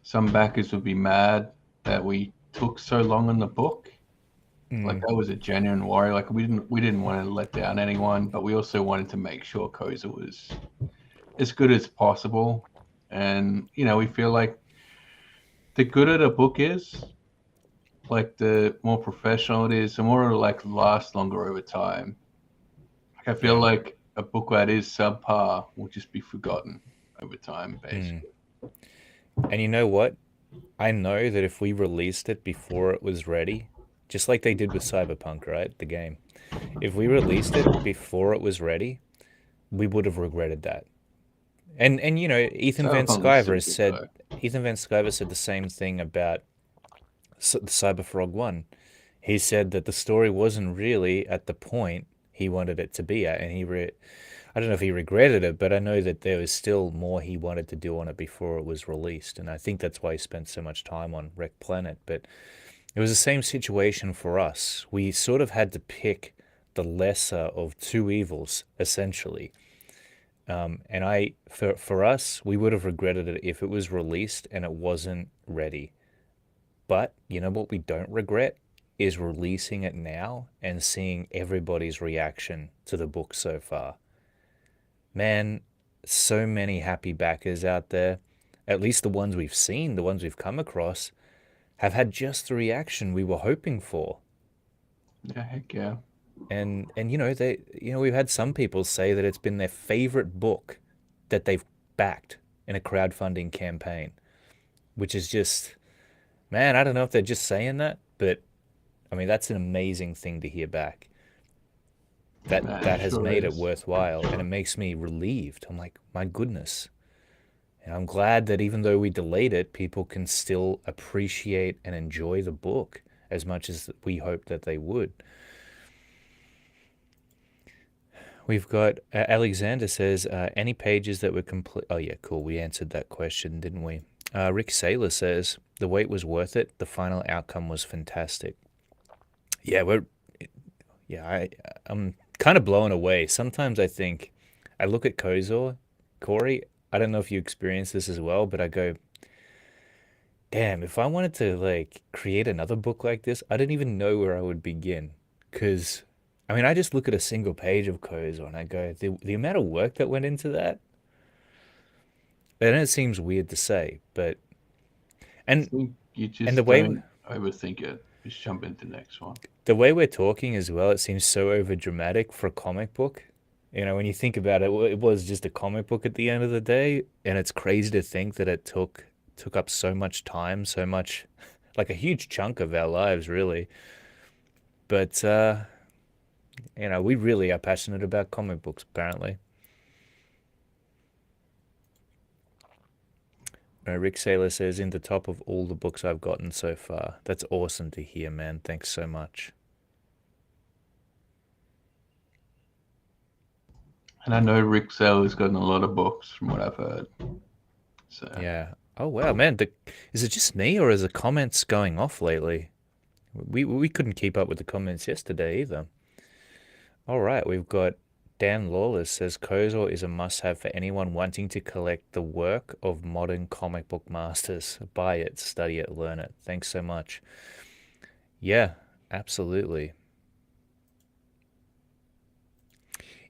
S2: some backers would be mad that we took so long on the book. Like that was a genuine worry. Like we didn't want to let down anyone, but we also wanted to make sure KOZOR was as good as possible. And we feel like the gooder the book is, like the more professional it is, the more it'll like last longer over time. Like I feel like a book that is subpar will just be forgotten over time, basically.
S1: And you know what? I know that if we released it before it was ready, just like they did with Cyberpunk, right? The game. If we released it before it was ready, we would have regretted that. And Ethan Van
S2: Cyberpunk was
S1: Sciver
S2: so
S1: has
S2: good
S1: said
S2: though.
S1: Ethan Van Sciver said the same thing about the Cyberfrog 1. He said that the story wasn't really at the point he wanted it to be at, and I don't know if he regretted it, but I know that there was still more he wanted to do on it before it was released, and I think that's why he spent so much time on Wreck Planet. But it was the same situation for us. We sort of had to pick the lesser of two evils, essentially. For us, we would have regretted it if it was released and it wasn't ready. But you know what we don't regret is releasing it now and seeing everybody's reaction to the book so far. Man, so many happy backers out there, at least the ones we've seen, the ones we've come across, have had just the reaction we were hoping for.
S2: Yeah, heck yeah.
S1: And we've had some people say that it's been their favorite book that they've backed in a crowdfunding campaign, which is just, man, I don't know if they're just saying that, but I mean that's an amazing thing to hear back.
S2: Man,
S1: That
S2: it
S1: has
S2: sure
S1: made it
S2: is.
S1: worthwhile, and it makes me relieved. I'm like, my goodness. And I'm glad that even though we delayed it, people can still appreciate and enjoy the book as much as we hoped that they would. We've got Alexander says, any pages that were complete. Oh, yeah, cool. We answered that question, didn't we? Rick Saylor says, the wait was worth it. The final outcome was fantastic. Yeah, I'm kind of blown away. Sometimes I think, I look at KOZOR, Corey, I don't know if you experience this as well, but I go, damn, if I wanted to like create another book like this, I don't even know where I would begin. Because, I mean, I just look at a single page of KOZOR and I go, the amount of work that went into that, and it seems weird to say, but,
S2: I
S1: and,
S2: think you
S1: and the
S2: just
S1: way,
S2: don't overthink it. Just jump into the next one.
S1: the way we're talking as well, it seems so over dramatic for a comic book. You know, when you think about it, it was just a comic book at the end of the day, and it's crazy to think that it took up so much time, so much, like a huge chunk of our lives, really. But we really are passionate about comic books, apparently. Rick Saylor says, in the top of all the books I've gotten so far. That's awesome to hear, man. Thanks so much.
S2: And I know Rick Saylor's gotten a lot of books from what I've heard. So
S1: Yeah. Oh wow, man. Is it just me or is the comments going off lately? We couldn't keep up with the comments yesterday either. All right, we've got Dan Lawless says KOZOR is a must-have for anyone wanting to collect the work of modern comic book masters. Buy it, study it, learn it. Thanks so much. Yeah, absolutely.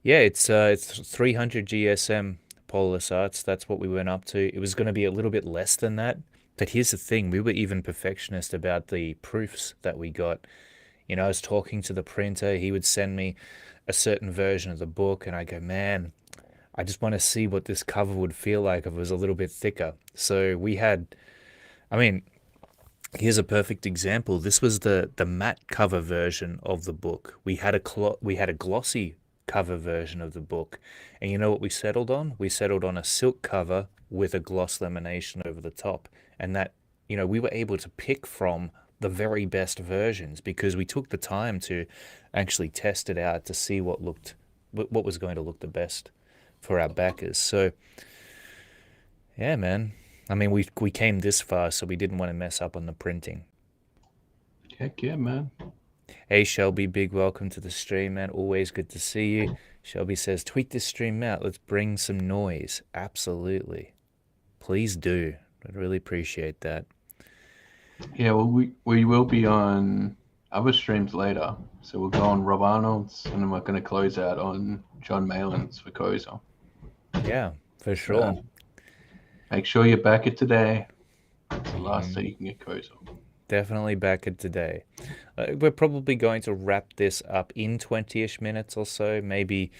S1: Yeah, it's 300 GSM Polaris Arts. That's what we went up to. It was going to be a little bit less than that. But here's the thing, we were even perfectionist about the proofs that we got. You know, I was talking to the printer, he would send me a certain version of the book, and I go, man, I just want to see what this cover would feel like if it was a little bit thicker. So we had, I mean, here's a perfect example. This was the matte cover version of the book. We had a glossy cover version of the book. And you know what we settled on? We settled on a silk cover with a gloss lamination over the top. And that, we were able to pick from the very best versions because we took the time to actually test it out to see what was going to look the best for our backers. So, yeah, man. I mean, we came this far, so we didn't want to mess up on the printing.
S2: heck yeah, man.
S1: Hey, Shelby, big welcome to the stream, man. Always good to see you. Shelby says, tweet this stream out. Let's bring some noise. Absolutely. Please do. I'd really appreciate that.
S2: Yeah, well, we will be on other streams later. So we'll go on Rob Arnold's, and then we're going to close out on John Malin's for KOZOR.
S1: Yeah, for sure.
S2: So make sure you back it today. It's the last day you can get KOZOR.
S1: Definitely back it today. We're probably going to wrap this up in 20-ish minutes or so, maybe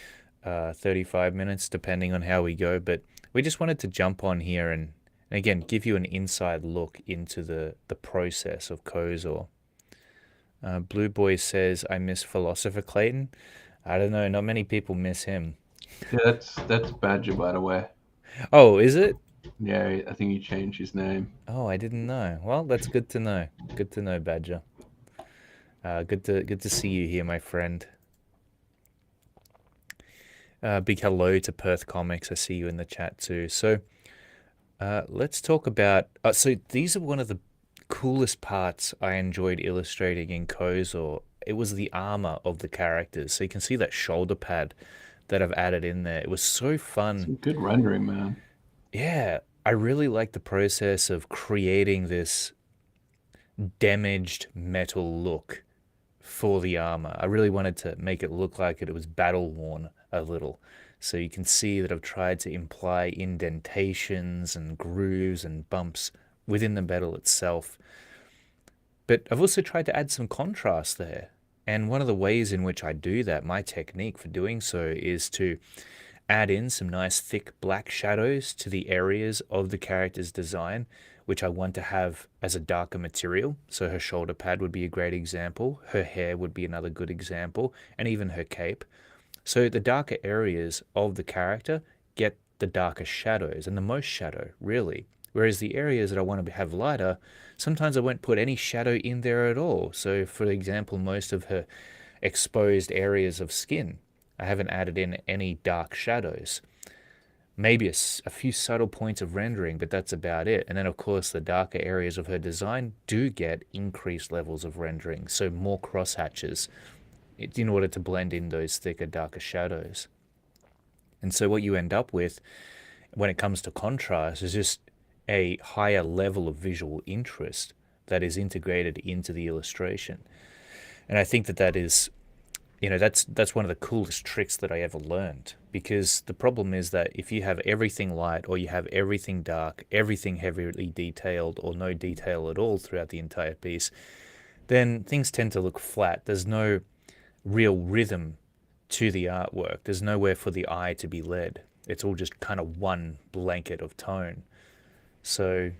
S1: 35 minutes, depending on how we go. But we just wanted to jump on here and again, give you an inside look into the process of KOZOR. Blue Boy says, I miss Philosopher Clayton. I don't know, not many people miss him.
S2: Yeah, that's Badger, by the way.
S1: Oh, is it?
S2: Yeah, I think he changed his name.
S1: Oh, I didn't know. Well, that's good to know. Good to know, Badger. Good to see you here, my friend. Big hello to Perth Comics. I see you in the chat too. So, let's talk about. So these are one of the coolest parts I enjoyed illustrating in KOZOR. It was the armor of the characters. So you can see that shoulder pad that I've added in there. It was so fun.
S2: Some good rendering, man.
S1: Yeah, I really like the process of creating damaged metal look for the armor. I really wanted to make it look like it was battle worn a little. So you can see that I've tried to imply indentations and grooves and bumps within the metal itself. But I've also tried to add some contrast there. And one of the ways in which I do that, my technique for doing so, is to add in some nice thick black shadows to the areas of the character's design, which I want to have as a darker material. So her shoulder pad would be a great example, her hair would be another good example, and even her cape. So the darker areas of the character get the darker shadows and the most shadow, really. Whereas the areas that I want to have lighter, sometimes I won't put any shadow in there at all. So, for example, most of her exposed areas of skin, I haven't added in any dark shadows. Maybe a few subtle points of rendering, but that's about it. And then, of course, the darker areas of her design do get increased levels of rendering, so more crosshatches in order to blend in those thicker, darker shadows. And so, what you end up with when it comes to contrast is just a higher level of visual interest that is integrated into the illustration. And I think that that is, that's one of the coolest tricks that I ever learned, because the problem is that if you have everything light or you have everything dark, everything heavily detailed or no detail at all throughout the entire piece, then things tend to look flat. There's no real rhythm to the artwork. There's nowhere for the eye to be led. It's all just kind of one blanket of tone. So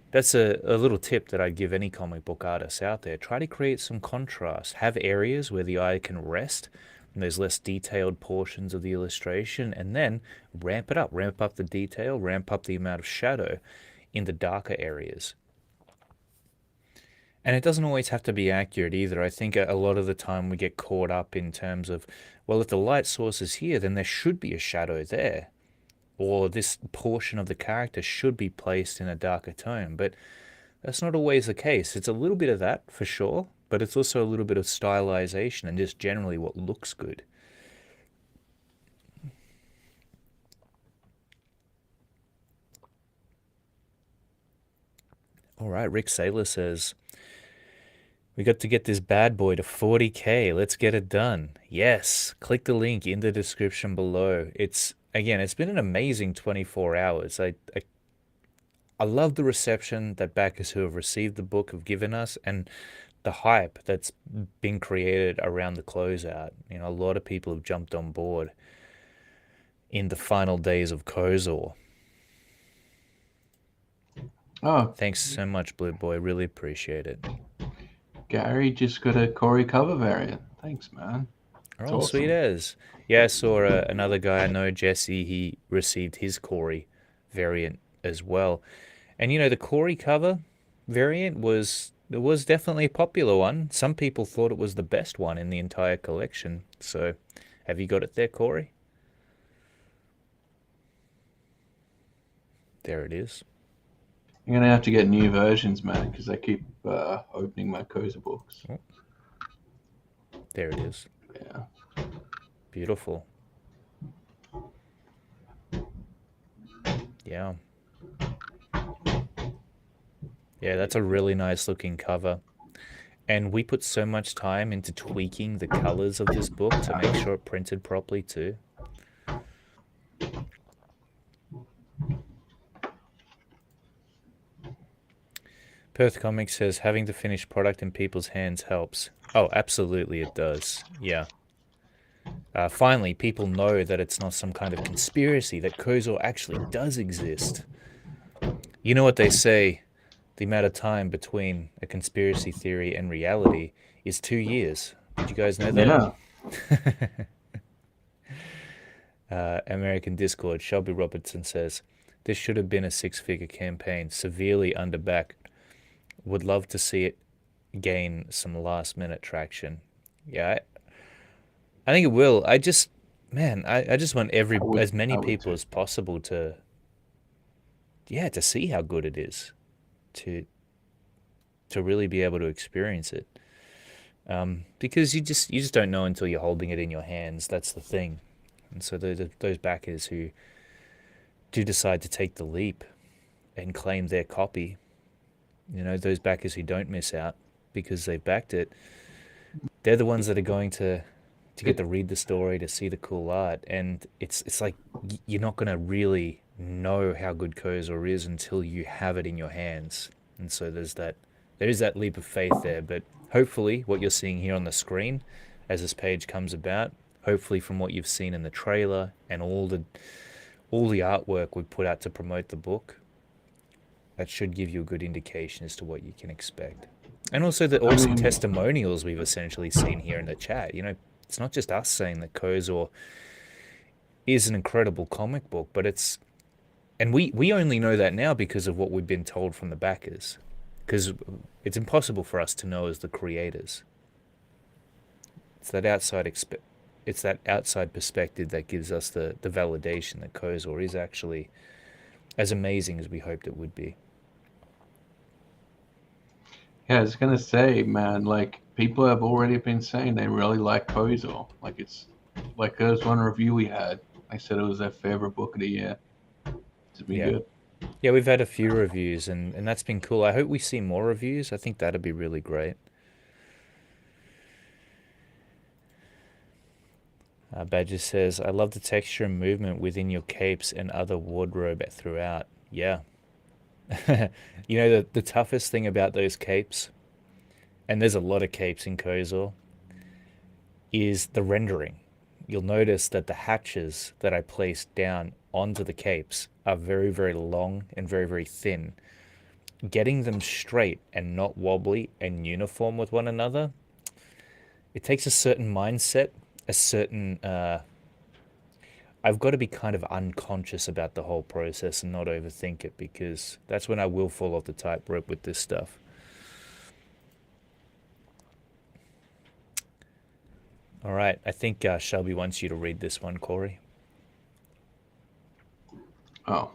S1: that's a little tip that I'd give any comic book artist out there. Try to create some contrast. Have areas where the eye can rest, and there's less detailed portions of the illustration, and then ramp it up. Ramp up the detail, ramp up the amount of shadow in the darker areas. And it doesn't always have to be accurate either. I think a lot of the time we get caught up in terms of, well, if the light source is here, then there should be a shadow there. Or this portion of the character should be placed in a darker tone. But that's not always the case. It's a little bit of that, for sure, but it's also a little bit of stylization and just generally what looks good. All right, Rick Saylor says, we got to get this bad boy to 40K. Let's get it done. Yes, click the link in the description below. It's been an amazing 24 hours. I love the reception that backers who have received the book have given us, and the hype that's been created around the closeout. A lot of people have jumped on board in the final days of KOZOR.
S2: Oh,
S1: Thanks so much, Blue Boy. Really appreciate it.
S2: Gary just got a Corey cover variant. Thanks, man. It's
S1: Oh,
S2: awesome.
S1: sweet as. Yeah, I saw another guy I know, Jesse, he received his Corey variant as well. And the Corey cover variant was definitely a popular one. Some people thought it was the best one in the entire collection. So, have you got it there, Corey? There it is.
S2: I'm gonna have to get new versions, man, because I keep opening my KOZOR books.
S1: Oh, there it is.
S2: Yeah.
S1: Beautiful. Yeah. Yeah, that's a really nice looking cover. And we put so much time into tweaking the colors of this book to make sure it printed properly too. Perth Comics says having the finished product in people's hands helps. Oh, absolutely it does. Yeah. Finally, people know that it's not some kind of conspiracy, that KOZOR actually does exist. You know what they say, the amount of time between a conspiracy theory and reality is 2 years. Did you guys know that?
S2: Yeah.
S1: American Discord, Shelby Robertson says, this should have been a six-figure campaign, severely underbacked. Would love to see it gain some last-minute traction. Yeah, I think it will. I just want as many people as possible to see how good it is, to really be able to experience it. Because you just don't know until you're holding it in your hands. That's the thing. And so those backers who do decide to take the leap and claim their copy, You know, those backers who don't miss out because they've backed it, they're the ones that are going to get
S2: It,
S1: to read the story, to see the cool art, and it's like you're not gonna really know how good KOZOR is until you have it in your hands. And so there is that leap of faith there. But hopefully, what you're seeing here on the screen, as this page comes about, hopefully from what you've seen in the trailer and all the artwork we put out to promote the book, that should give you a good indication as to what you can expect. And also the
S2: I
S1: awesome
S2: mean,
S1: testimonials we've essentially seen here in the chat. You know, it's not just us saying that KOZOR is an incredible comic book, but and we only know that now because of what we've been told from the backers. Because it's impossible for us to know as the creators. It's that it's that outside perspective that gives us the validation that KOZOR is actually as amazing as we hoped it would be.
S2: yeah, I was gonna say, man, like people have already been saying they really like KOZOR. Like it's like there's one review we had. I said it was their favorite book of the year. It's been
S1: Yeah.
S2: good.
S1: Yeah, we've had a few reviews and that's been cool. I hope we see more reviews. I think that'd be really great. Badger says, I love the texture and movement within your capes and other wardrobe throughout. Yeah. You know, the toughest thing about those capes, and there's a lot of capes in KOZOR, is the rendering. You'll notice that the hatches that I placed down onto the capes are very, very long and very, very thin. Getting them straight and not wobbly and uniform with one another, it takes a certain mindset, a certain I've got to be kind of unconscious about the whole process and not overthink it, because that's when I will fall off the tightrope with this stuff. All right, I think Shelby wants you to read this one, Corey.
S2: Oh,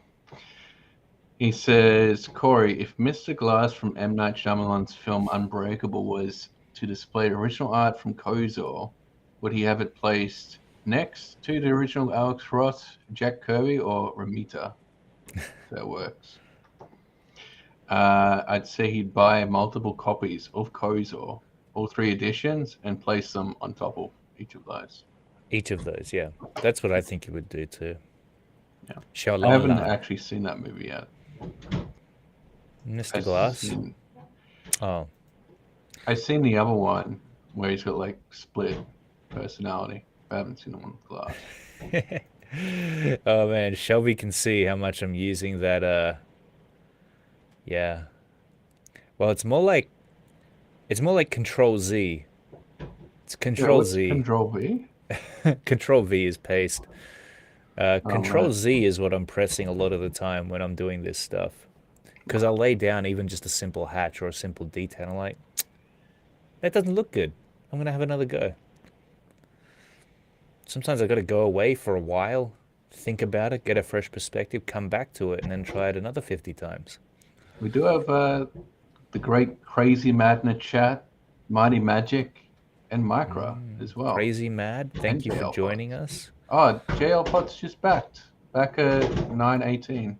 S2: he says, Corey, if Mr. Glass from M. Night Shyamalan's film Unbreakable was to display original art from KOZOR, would he have it placed next to the original Alex Ross, Jack Kirby, or Ramita? If that works. I'd say he'd buy multiple copies of KOZOR, all three editions, and place them on top of each of those.
S1: Each of those, yeah. That's what I think it would do too.
S2: Yeah. I
S1: Xiaolong
S2: haven't
S1: Lan.
S2: actually seen that movie yet.
S1: Mr.
S2: I've
S1: Glass?
S2: seen,
S1: Oh.
S2: I've seen the other one where he's got like split personality. I haven't seen the one with Glass.
S1: Oh man, Shelby can see how much I'm using that yeah. Well, it's more like Control Z. It's
S2: Yeah,
S1: Control
S2: what's
S1: Z.
S2: Control V?
S1: Control V is paste.
S2: Oh
S1: Control
S2: man,
S1: Z is what I'm pressing a lot of the time when I'm doing this stuff. Because I'll lay down even just a simple hatch or a simple detail, and I'm like, that doesn't look good. I'm gonna have another go. Sometimes I gotta go away for a while, think about it, get a fresh perspective, come back to it, and then try it another 50 times.
S2: we do have the great Crazy Madness chat, Mighty Magic, and Micro as well,
S1: Crazy Mad,
S2: and
S1: thank you for
S2: JL
S1: joining
S2: Potts.
S1: us.
S2: Oh, JL Potts just back at 9:18.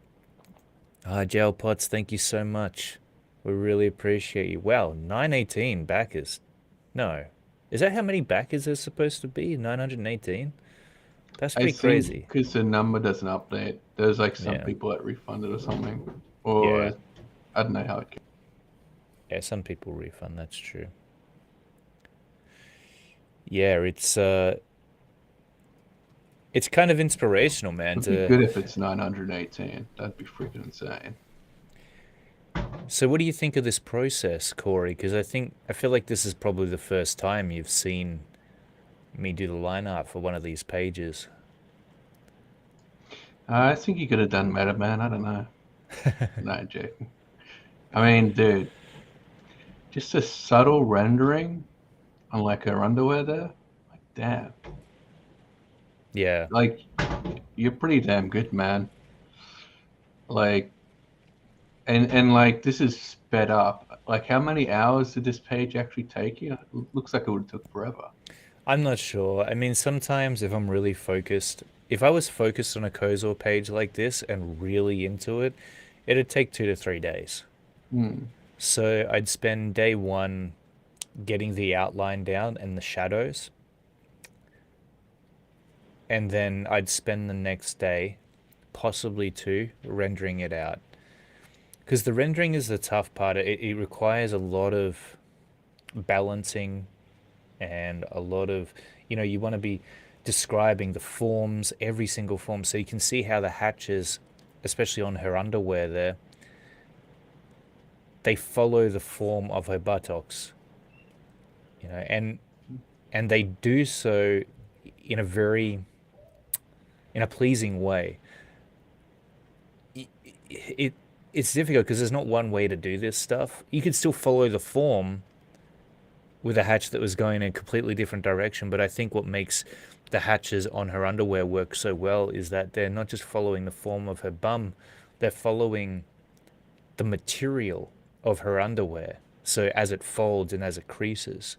S1: Jail Pots, thank you so much. We really appreciate you. Wow, 918 backers. No. Is that how many backers there's supposed to be? 918? That's
S2: I
S1: pretty
S2: think
S1: crazy.
S2: because the number doesn't update, there's like some
S1: Yeah.
S2: people that refunded or something,
S1: Yeah.
S2: or I don't know how it.
S1: Yeah, some people refund, that's true. Yeah, it's kind of inspirational, man,
S2: It'd be
S1: to
S2: good if it's 918. That'd be freaking insane.
S1: So what do you think of this process, Corey? Because I feel like this is probably the first time you've seen me do the line art for one of these pages.
S2: I think you could have done Meta Man. I don't know. No, joking. I mean, dude, just a subtle rendering on like her underwear there. Like, damn.
S1: Yeah.
S2: Like, you're pretty damn good, man. Like, and like this is sped up. Like, how many hours did this page actually take you? It looks like it would have took forever.
S1: I'm not sure. I mean, sometimes if I'm really focused, if I was focused on a KOZOR page like this and really into it, it'd take 2 to 3 days.
S2: Hmm.
S1: So I'd spend day one getting the outline down and the shadows, and then I'd spend the next day, possibly two, rendering it out. Because the rendering is the tough part. It requires a lot of balancing and a lot of, you want to be describing the forms, every single form, so you can see how the hatches, especially on her underwear there, they follow the form of her buttocks, and they do so in a very in a pleasing way. It it's difficult because there's not one way to do this stuff. You could still follow the form with a hatch that was going in a completely different direction, but I think what makes the hatches on her underwear work so well is that they're not just following the form of her bum, they're following the material of her underwear. So as it folds and as it creases,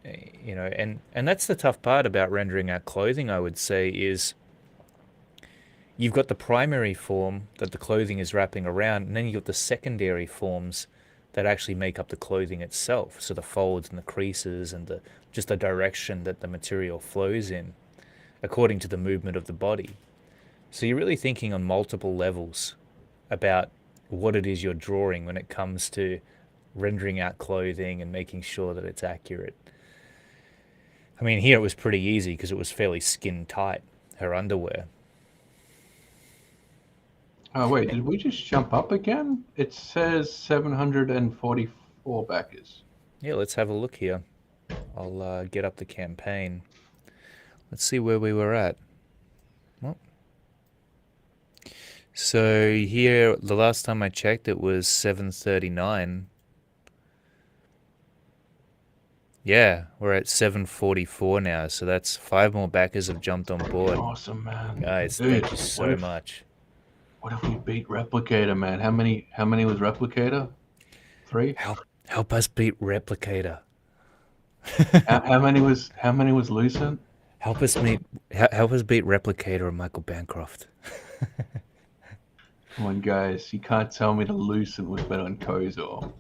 S1: and that's the tough part about rendering out clothing, I would say, is you've got the primary form that the clothing is wrapping around, and then you've got the secondary forms that actually make up the clothing itself. So the folds and the creases and the just the direction that the material flows in according to the movement of the body. So you're really thinking on multiple levels about what it is you're drawing when it comes to rendering out clothing and making sure that it's accurate. I mean, here it was pretty easy because it was fairly skin tight, her underwear.
S2: Oh, wait, did we just jump up again? It says 744 backers.
S1: Yeah, let's have a look here. I'll get up the campaign. Let's see where we were at. Well, so here, the last time I checked, it was 739. Yeah, we're at 744 now, so that's 5 more backers have jumped on board.
S2: Awesome, man.
S1: Guys,
S2: Dude,
S1: thank you so much.
S2: What if we beat Replicator, man? How many was Replicator? 3?
S1: Help us beat Replicator.
S2: how many was Lucent?
S1: Help us beat Replicator and Michael Bancroft.
S2: Come on, guys. You can't tell me the Lucent was better than KOZOR.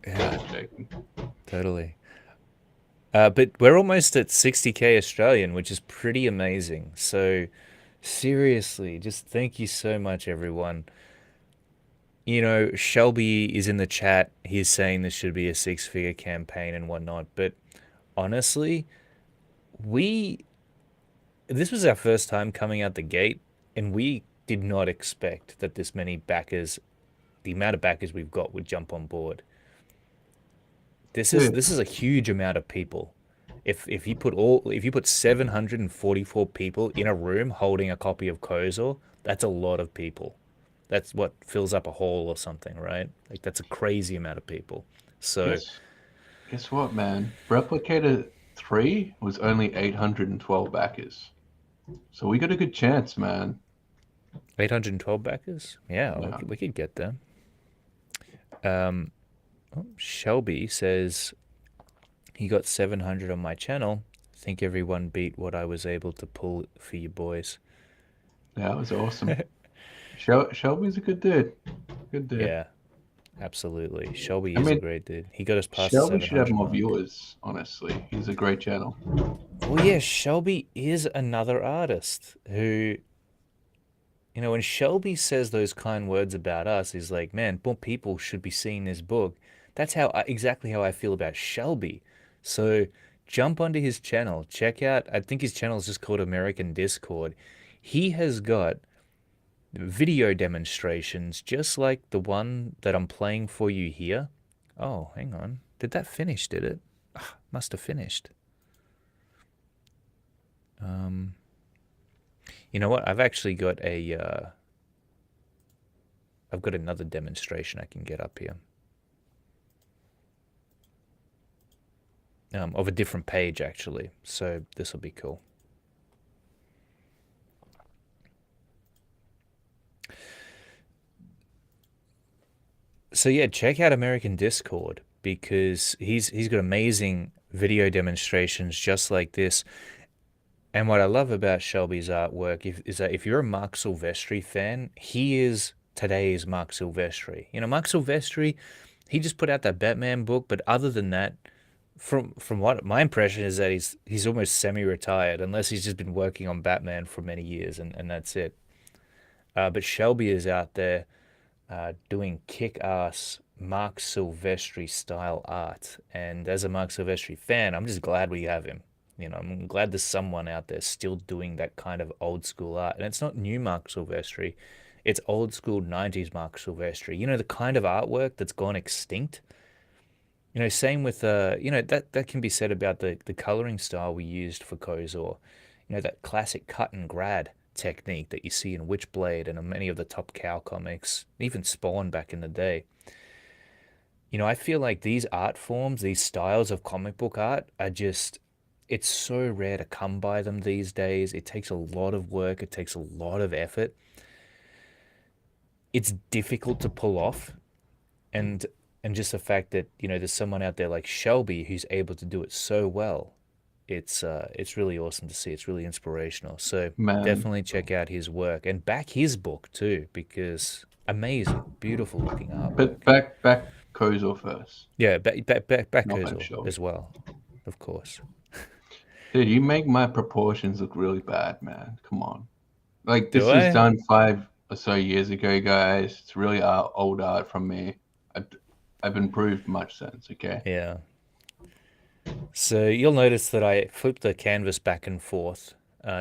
S1: Yeah,
S2: Joking.
S1: totally. But we're almost at 60k Australian, which is pretty amazing. So seriously, just thank you so much, everyone. Shelby is in the chat. He's saying this should be a six-figure campaign and whatnot. But honestly, this was our first time coming out the gate, and we did not expect that this many backers, the amount of backers we've got, would jump on board. This is a huge amount of people. If you put 744 people in a room holding a copy of KOZOR, that's a lot of people. That's what fills up a hall or something, right? Like that's a crazy amount of people. So
S2: guess what, man? Replicator 3 was only 812 backers. So we got a good chance, man.
S1: 812 backers? Yeah,
S2: Yeah.
S1: we could get there. Shelby says he got 700 on my channel. Think everyone beat what I was able to pull for you boys.
S2: That was awesome. Shelby's a good dude. Good dude.
S1: Yeah, absolutely. Shelby is a great dude. He got us past
S2: Shelby
S1: 700
S2: should have more
S1: mark.
S2: viewers, honestly. He's a great channel.
S1: Well, yeah, Shelby is another artist who, when Shelby says those kind words about us, he's like, man, more people should be seeing this book. That's exactly how I feel about Shelby. So jump onto his channel, check out, I think his channel is just called American Discord. He has got video demonstrations just like the one that I'm playing for you here. Oh, hang on. Did that finish, did it? Must have finished. You know what? I've actually got I've got another demonstration I can get up here. Of a different page, actually. So this will be cool. So yeah, check out American Discord because he's got amazing video demonstrations just like this. And what I love about Shelby's artwork is that if you're a Mark Silvestri fan, he is today's Mark Silvestri. Mark Silvestri he just put out that Batman book, but other than that, from what my impression is that he's almost semi-retired, unless he's just been working on Batman for many years, and that's it. But Shelby is out there doing kick-ass Mark Silvestri style art, and as a Mark Silvestri fan, I'm just glad we have him. I'm glad there's someone out there still doing that kind of old school art, and it's not new Mark Silvestri, it's old school '90s Mark Silvestri. The kind of artwork that's gone extinct. Same with that can be said about the coloring style we used for KOZOR. That classic cut and grad technique that you see in Witchblade and in many of the Top Cow comics, even Spawn back in the day. I feel like these art forms, these styles of comic book art are just, it's so rare to come by them these days. It takes a lot of work, it takes a lot of effort. It's difficult to pull off, and just the fact that there's someone out there like Shelby who's able to do it so well. It's really awesome to see. It's really inspirational. So
S2: Man.
S1: definitely check out his work and back his book too, because amazing, beautiful looking
S2: But
S1: artwork.
S2: back KOZOR first.
S1: Yeah, back
S2: No offense,
S1: Kozor
S2: Shelby.
S1: as well, of course.
S2: Dude, you make my proportions look really bad, man. Come on. Like,
S1: Do
S2: this was
S1: I?
S2: done 5 or so years ago, guys. It's really old art from me. I, I've improved much since, okay?
S1: Yeah. So you'll notice that I flip the canvas back and forth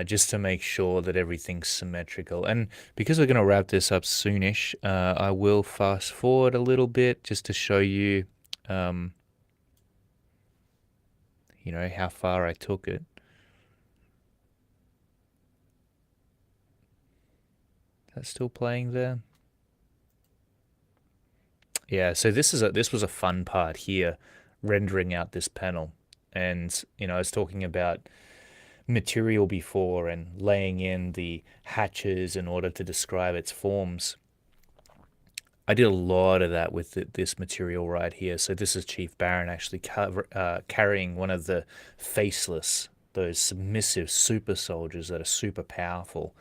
S1: just to make sure that everything's symmetrical. And because we're going to wrap this up soonish, I will fast forward a little bit just to show you, um, how far I took it. That's still playing there. Yeah, so this was a fun part here, rendering out this panel. And I was talking about material before and laying in the hatches in order to describe its forms. I did a lot of that with this material right here. So this is Chief Baron actually carrying one of the faceless, those submissive super soldiers that are super powerful.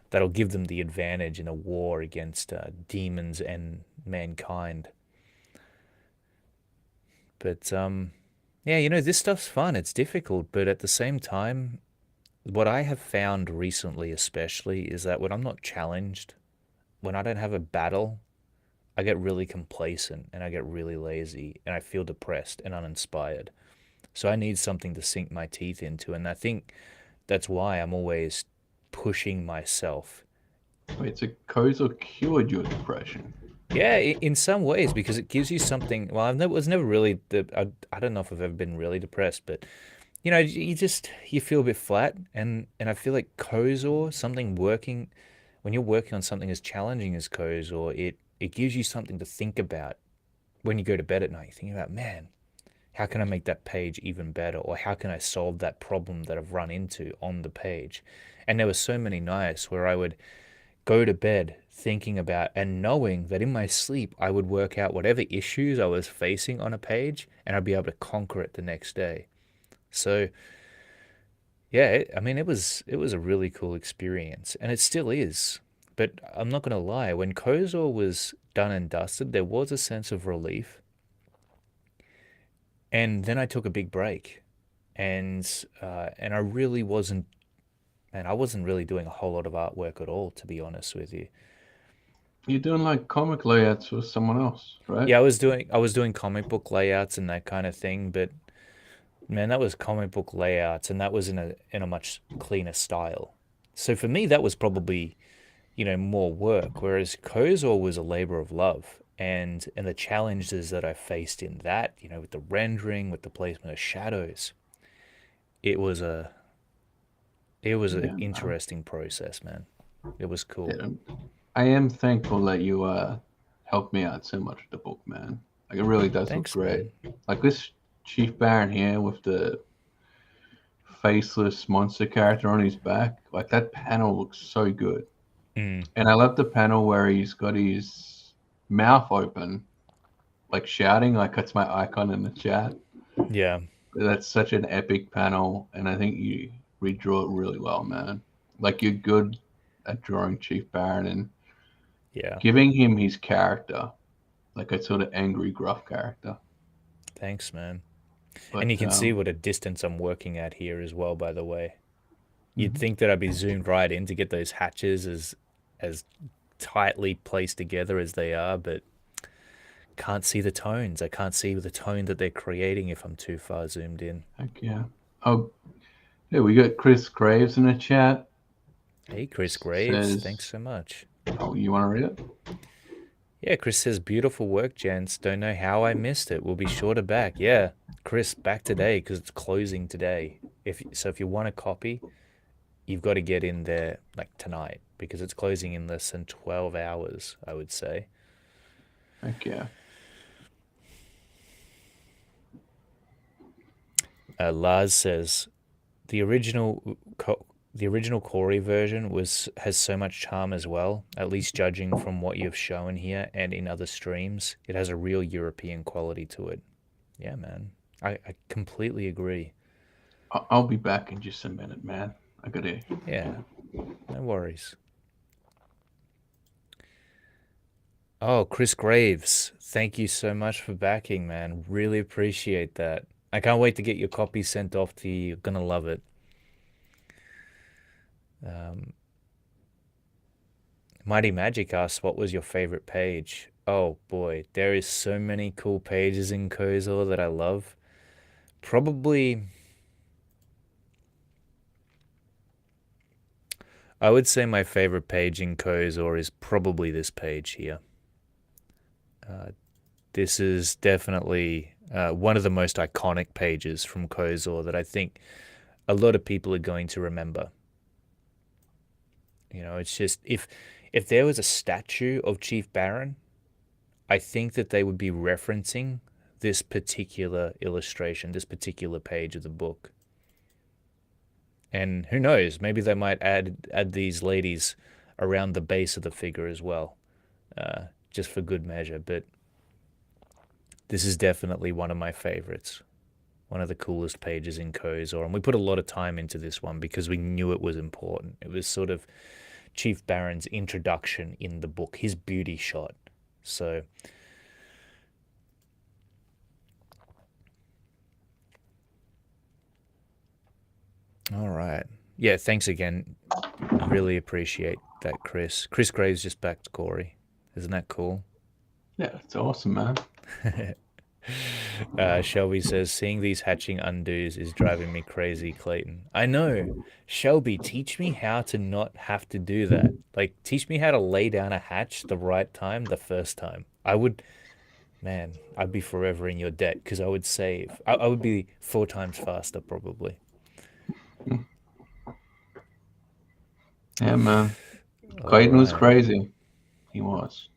S1: That'll give them the advantage in a war against demons and mankind. But yeah, this stuff's fun. It's difficult, but at the same time, what I have found recently, especially, is that when I'm not challenged, when I don't have a battle, I get really complacent and I get really lazy and I feel depressed and uninspired. So I need something to sink my teeth into. And I think that's why I'm always pushing myself.
S2: Wait, so KOZOR cured your depression?
S1: Yeah, in some ways, because it gives you something. Well, was never really I don't know if I've ever been really depressed, but you feel a bit flat, and I feel like KOZOR, something working when you're working on something as challenging as KOZOR, it gives you something to think about when you go to bed at night. You think about, man, how can I make that page even better? Or how can I solve that problem that I've run into on the page? And there were so many nights where I would go to bed thinking about and knowing that in my sleep I would work out whatever issues I was facing on a page and I'd be able to conquer it the next day. So yeah, I mean it was a really cool experience and it still is. But I'm not gonna lie, when KOZOR was done and dusted, there was a sense of relief. And then I took a big break, and I really wasn't, and I wasn't really doing a whole lot of artwork at all, to be honest with you.
S2: You're doing like comic layouts with someone else, right?
S1: Yeah, I was doing comic book layouts and that kind of thing, but man, that was comic book layouts, and that was in a much cleaner style. So for me, that was probably more work, whereas KOZOR was a labor of love, and the challenges that I faced in that, with the rendering, with the placement of shadows, it was a it was an
S2: Yeah, man.
S1: interesting process, man. It was cool.
S2: Yeah, I am thankful that you helped me out so much with the book, man. Like, it really does look
S1: Thanks,
S2: great.
S1: man.
S2: Like this Chief Baron here with the faceless monster character on his back, like that panel looks so good.
S1: Mm,
S2: And I love the panel where he's got his mouth open, like shouting, like that's my icon in the chat.
S1: yeah,
S2: That's such an epic panel, and I think you redraw it really well, man. Like, you're good at drawing Chief Baron and
S1: yeah,
S2: giving him his character. like a sort of angry, gruff character.
S1: Thanks, man. And you
S2: But
S1: can see what a distance I'm working at here as well, by the way. You'd
S2: mhm.
S1: think that I'd be zoomed right in to get those hatches as tightly placed together as they are, but can't see the tones. I can't see the tone that they're creating if I'm too far zoomed in.
S2: Heck yeah. Oh, yeah, we got Chris Graves in the chat.
S1: Hey, Chris Graves, thanks
S2: Says,
S1: so much.
S2: oh, you want to read it?
S1: Yeah, Chris says, beautiful work, gents. Don't know how I missed it. We'll be sure to back. Yeah, Chris, back today because it's closing today. If you want a copy, you've got to get in there like tonight because it's closing in less than 12 hours, I would say.
S2: Heck yeah.
S1: Lars says the original Korey version has so much charm as well. At least judging from what you've shown here and in other streams, it has a real European quality to it. Yeah, man, I completely agree.
S2: I'll be back in just a minute, man. I gotta.
S1: Yeah, no worries. Oh, Chris Graves, thank you so much for backing, man. Really appreciate that. I can't wait to get your copy sent off to you. You're gonna love it. Um, Mighty Magic asks, what was your favorite page? Oh boy, there is so many cool pages in KOZOR that I love. Probably, I would say my favorite page in KOZOR is probably this page here. This is definitely one of the most iconic pages from KOZOR that I think a lot of people are going to remember. You know, it's just if there was a statue of Chief Baron, I think that they would be referencing this particular illustration, this particular page of the book. And who knows, maybe they might add these ladies around the base of the figure as well, just for good measure. But this is definitely one of my favorites, one of the coolest pages in KOZOR. And we put a lot of time into this one because we knew it was important. It was sort of Chief Baron's introduction in the book, his beauty shot. So all right. Yeah, thanks again. Really appreciate that, Chris. Chris Graves just backed Korey. Isn't that cool?
S2: Yeah, it's awesome, man.
S1: Shelby says, seeing these hatching undos is driving me crazy, Clayton. I know. Shelby, teach me how to not have to do that. Like, teach me how to lay down a hatch the right time, the first time. Man, I'd be forever in your debt because I would save. I would be 4 times faster, probably.
S2: Yeah, man.
S1: All
S2: Clayton was
S1: right.
S2: crazy. He was.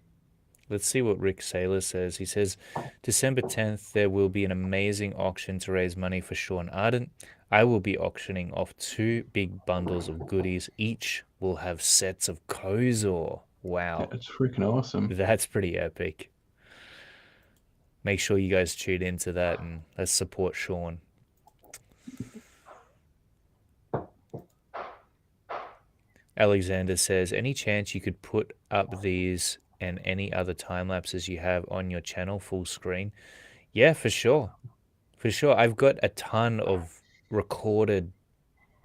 S1: Let's see what Rick Saylor says. He says, December 10th, there will be an amazing auction to raise money for Sean Ardent. I will be auctioning off 2 big bundles of goodies. Each will have sets of KOZOR.
S2: Yeah,
S1: Wow.
S2: it's freaking awesome.
S1: That's pretty epic. Make sure you guys tune into that and let's support Sean. Alexander says, any chance you could put up these and any other time lapses you have on your channel full screen? Yeah, for sure. For sure. I've got a ton of recorded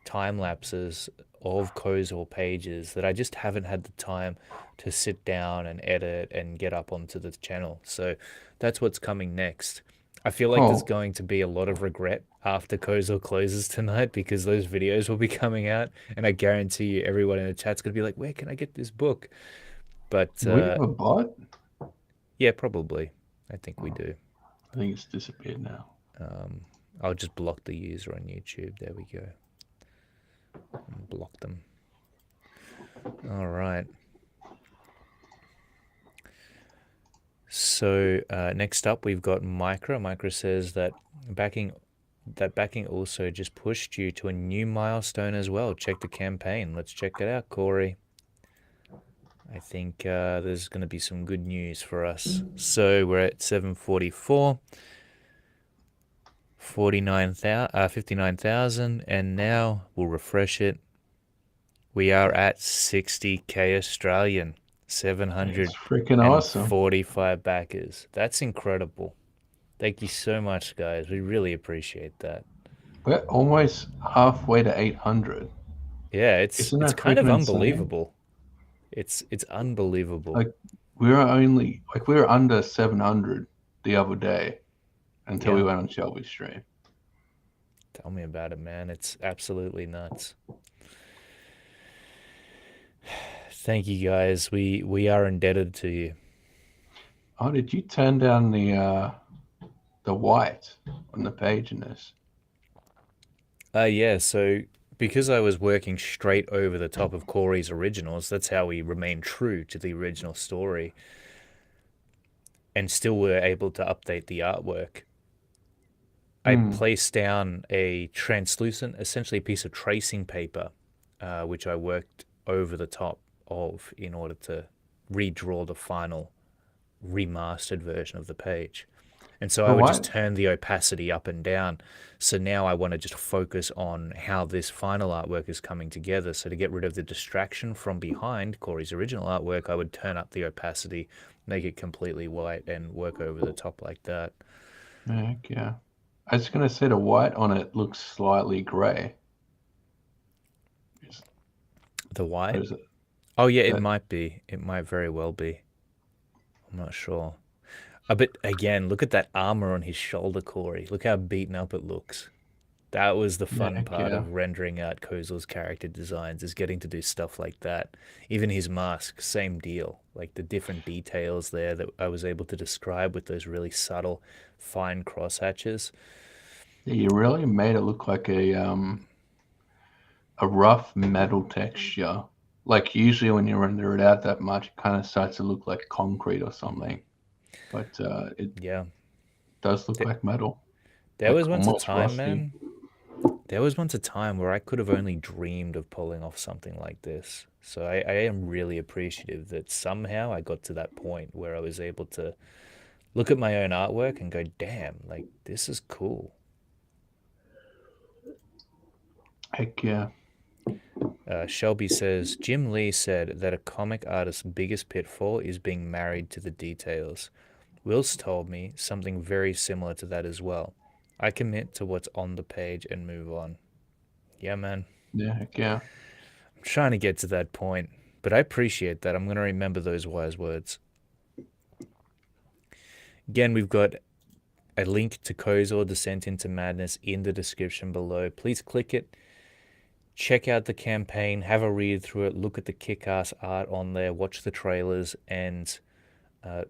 S1: time lapses of KOZOR pages that I just haven't had the time to sit down and edit and get up onto the channel. So that's what's coming next. I feel like there's
S2: Oh,
S1: going to be a lot of regret after KOZOR closes tonight because those videos will be coming out, and I guarantee you everyone in the chat's going to be like, where can I get this book? But
S2: do we have a bot?
S1: yeah, probably. I think we do.
S2: I think it's disappeared now.
S1: I'll just block the user on YouTube. There we go. Block them. All right. So next up, we've got Micra. Micra says that backing also just pushed you to a new milestone as well. Check the campaign. Let's check it out, Korey. I think there's going to be some good news for us. So we're at 744, 59,000, and now we'll refresh it. We are at 60k Australian.
S2: It's freaking awesome.
S1: 745 backers. That's incredible. Thank you so much, guys. We really appreciate that.
S2: We're almost halfway to 800.
S1: Yeah,
S2: Isn't
S1: it's
S2: that
S1: kind of
S2: freaking insane?
S1: unbelievable. It's unbelievable.
S2: Like we were under 700 the other day until we
S1: Yeah,
S2: went on Shelby's stream.
S1: tell me about it, man. It's absolutely nuts. Thank you, guys. We are indebted to you.
S2: Oh, did you turn down the white on the page in this?
S1: Yeah, so because I was working straight over the top of Corey's originals, that's how we remained true to the original story and still were able to update the artwork. I
S2: Hmm.
S1: placed down a translucent, essentially a piece of tracing paper, which I worked over the top of in order to redraw the final remastered version of the page. And so I
S2: The
S1: would just
S2: white.
S1: turn the opacity up and down. So now I want to just focus on how this final artwork is coming together. So to get rid of the distraction from behind Corey's original artwork, I would turn up the opacity, make it completely white, and work over the top like that.
S2: Heck yeah. I was gonna say the white on it looks slightly grey.
S1: The
S2: Or
S1: white?
S2: is it
S1: Oh, yeah, it
S2: that?
S1: might be. It might very well be. I'm not sure. But again, look at that armor on his shoulder, Corey. Look how beaten up it looks. That was the fun
S2: Heck
S1: part
S2: yeah.
S1: of rendering out KOZOR's character designs, is getting to do stuff like that. Even his mask, same deal. Like the different details there that I was able to describe with those really subtle, fine crosshatches.
S2: Yeah, you really made it look like a rough metal texture. Like usually when you render it out that much, it kind of starts to look like concrete or something. But it
S1: Yeah.
S2: does look
S1: Th-
S2: like metal,
S1: There
S2: like
S1: was once a
S2: almost
S1: time,
S2: rusty.
S1: man. There was once a time where I could have only dreamed of pulling off something like this. So I am really appreciative that somehow I got to that point where I was able to look at my own artwork and go, damn, like this is cool.
S2: Heck yeah.
S1: Shelby says Jim Lee said that a comic artist's biggest pitfall is being married to the details. Wills told me something very similar to that as well. I commit to what's on the page and move on. Yeah, man.
S2: Yeah, heck yeah.
S1: I'm trying to get to that point, but I appreciate that. I'm going to remember those wise words. Again, we've got a link to KOZOR Descent into Madness in the description below. Please click it. Check out the campaign, have a read through it, look at the kick-ass art on there, watch the trailers, and uh,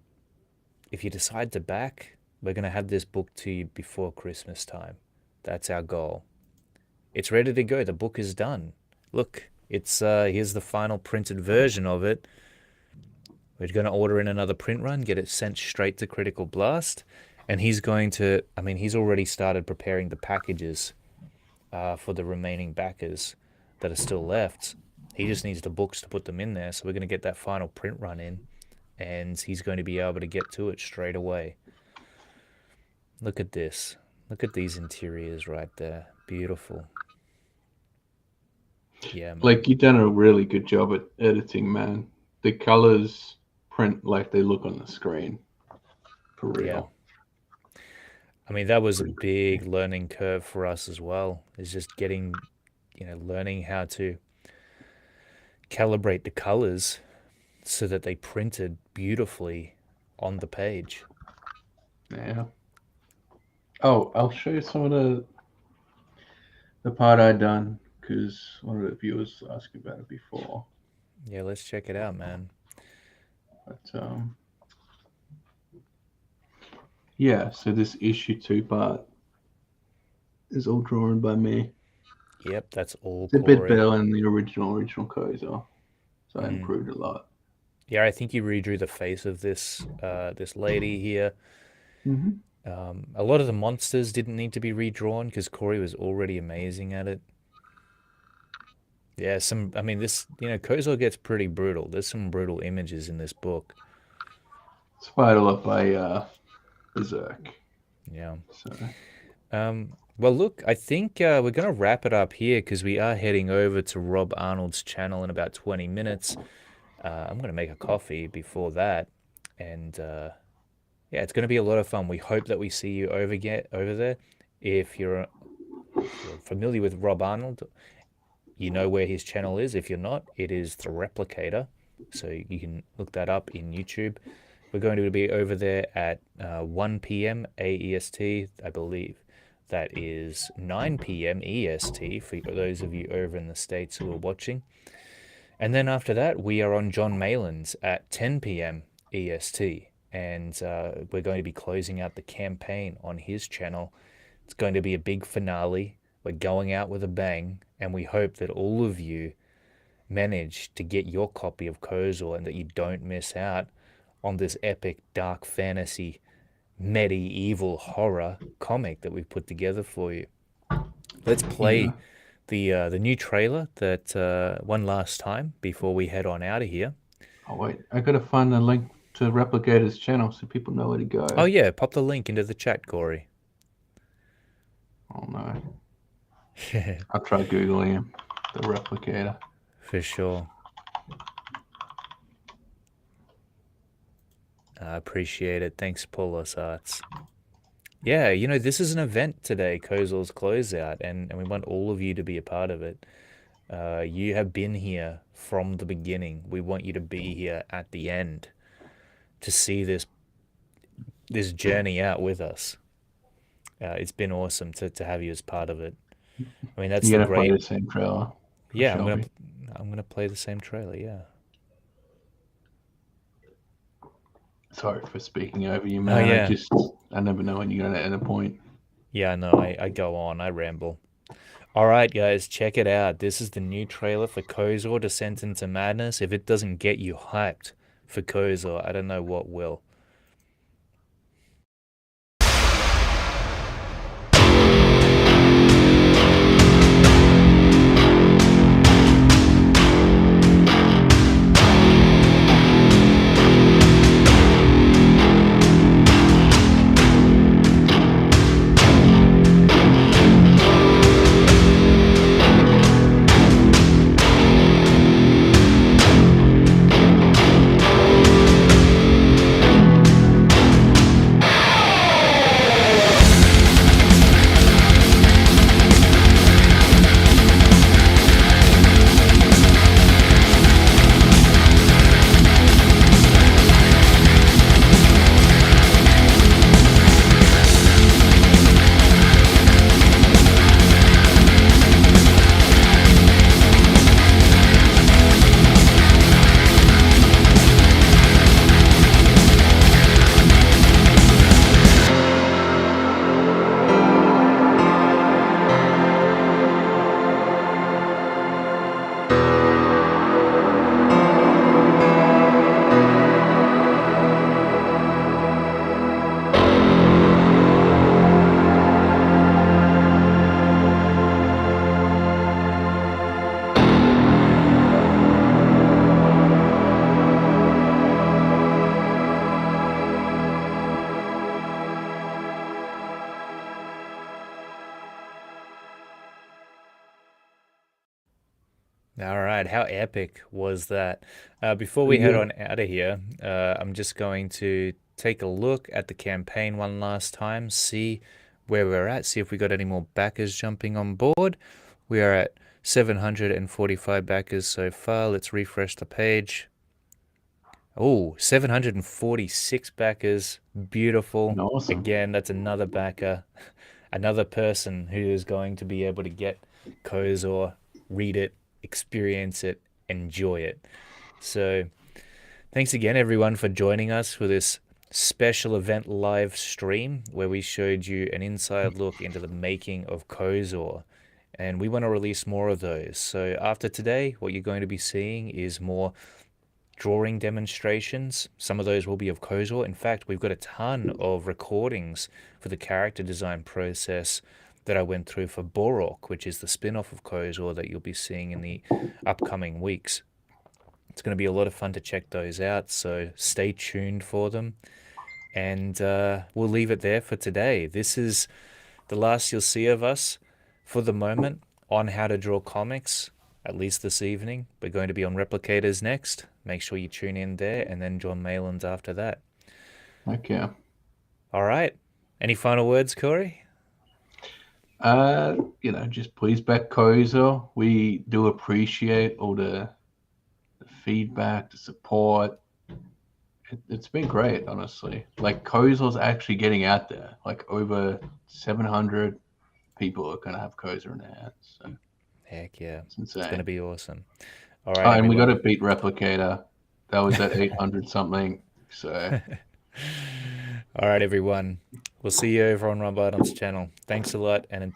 S1: if you decide to back, we're going to have this book to you before Christmas time. That's our goal. It's ready to go. The book is done. Look, it's here's the final printed version of it. We're going to order in another print run, get it sent straight to Critical Blast, and he's going to, I mean, he's already started preparing the packages for the remaining backers that are still left. He just needs the books to put them in there. So we're going to get that final print run in, and he's going to be able to get to it straight away. Look at this. Look at these interiors right there. Beautiful. Yeah, man.
S2: Like you've done a really good job at editing, man. The colors print like they look on the screen. For
S1: Yeah.
S2: real.
S1: I mean, that was a
S2: Pretty cool.
S1: big learning curve for us as well. Is just getting, learning how to calibrate the colors so that they printed beautifully on the page.
S2: Yeah. Oh, I'll show you some of the part I done because one of the viewers asked about it before.
S1: Yeah, let's check it out, man.
S2: But yeah, so this issue two part is all drawn by me.
S1: Yep, that's all
S2: It's a bit
S1: Corey.
S2: better than the original KOZOR, so I
S1: Mm.
S2: improved a lot.
S1: Yeah, I think you redrew the face of this lady here.
S2: Hmm.
S1: A lot of the monsters didn't need to be redrawn because Corey was already amazing at it. Yeah, I mean, KOZOR gets pretty brutal. There's some brutal images in this book.
S2: Inspired a lot by Berserk.
S1: Yeah.
S2: So
S1: Well, look, I think we're going to wrap it up here because we are heading over to Rob Arnold's channel in about 20 minutes. I'm going to make a coffee before that. And yeah, it's going to be a lot of fun. We hope that we see you over there. If you're if you're familiar with Rob Arnold, you know where his channel is. If you're not, it is The Replicator. So you can look that up in YouTube. We're going to be over there at 1 p.m. AEST, I believe. That is 9 p.m. EST for those of you over in the States who are watching. And then after that, we are on John Mayland's at 10 p.m. EST. And we're going to be closing out the campaign on his channel. It's going to be a big finale. We're going out with a bang. And we hope that all of you manage to get your copy of KOZOR and that you don't miss out on this epic dark fantasy medieval horror comic that we've put together for you. Let's
S2: Yeah.
S1: play the new trailer that one last time before we head on out of here.
S2: Oh wait, I gotta find the link to Replicator's channel so people know where to
S1: Oh
S2: go.
S1: yeah, pop the link into the chat, Corey.
S2: Oh no, I'll try googling him. The Replicator.
S1: For sure. I appreciate it. Thanks, Paulos Arts. Yeah, this is an event today, KOZOR's Closeout, and we want all of you to be a part of it. You have been here from the beginning. We want you to be here at the end to see this journey out with us. It's been awesome to have you as part of it. I mean, that's
S2: You
S1: the
S2: gotta play
S1: great.
S2: the same trailer for
S1: Yeah,
S2: Shelby.
S1: I'm gonna play the same trailer. Yeah.
S2: Sorry for speaking over you,
S1: Oh
S2: man.
S1: yeah.
S2: I never know when you're gonna end a point.
S1: Yeah, no, I go on. I ramble. All right, guys, check it out. This is the new trailer for KOZOR Descent into Madness. If it doesn't get you hyped for KOZOR, I don't know what will. All right, how epic was that? Before we
S2: Pretty
S1: head
S2: good.
S1: on out of here, I'm just going to take a look at the campaign one last time, see where we're at, see if we got any more backers jumping on board. We are at 745 backers so far. Let's refresh the page. Oh, 746 backers. Beautiful.
S2: Awesome.
S1: Again, that's another backer, another person who is going to be able to get KOZOR, read it, experience it, enjoy it. So, thanks again, everyone, for joining us for this special event live stream where we showed you an inside look into the making of KOZOR. And we want to release more of those. So, after today, what you're going to be seeing is more drawing demonstrations. Some of those will be of KOZOR. In fact, we've got a ton of recordings for the character design process that I went through for Borok, which is the spin-off of KOZOR that you'll be seeing in the upcoming weeks. It's going to be a lot of fun to check those out, so stay tuned for them. And we'll leave it there for today. This is the last you'll see of us for the moment on how to draw comics. at least this evening. We're going to be on Replicators next. Make sure you tune in there, and then John Maylands after that.
S2: Okay.
S1: All right. Any final words, Corey?
S2: Just please back KOZOR. We do appreciate all the feedback, the support. It's been great, honestly. Like KOZOR's actually getting out there. Like over 700 people are gonna have KOZOR in their hands. So
S1: Heck yeah.
S2: it's
S1: It's going to
S2: insane.
S1: be awesome. All
S2: Oh,
S1: right,
S2: and we got to
S1: everyone.
S2: beat Replicator. That was at 800 something. So
S1: All right, everyone. We'll see you over on Rob Arnold's channel. Thanks a lot, and until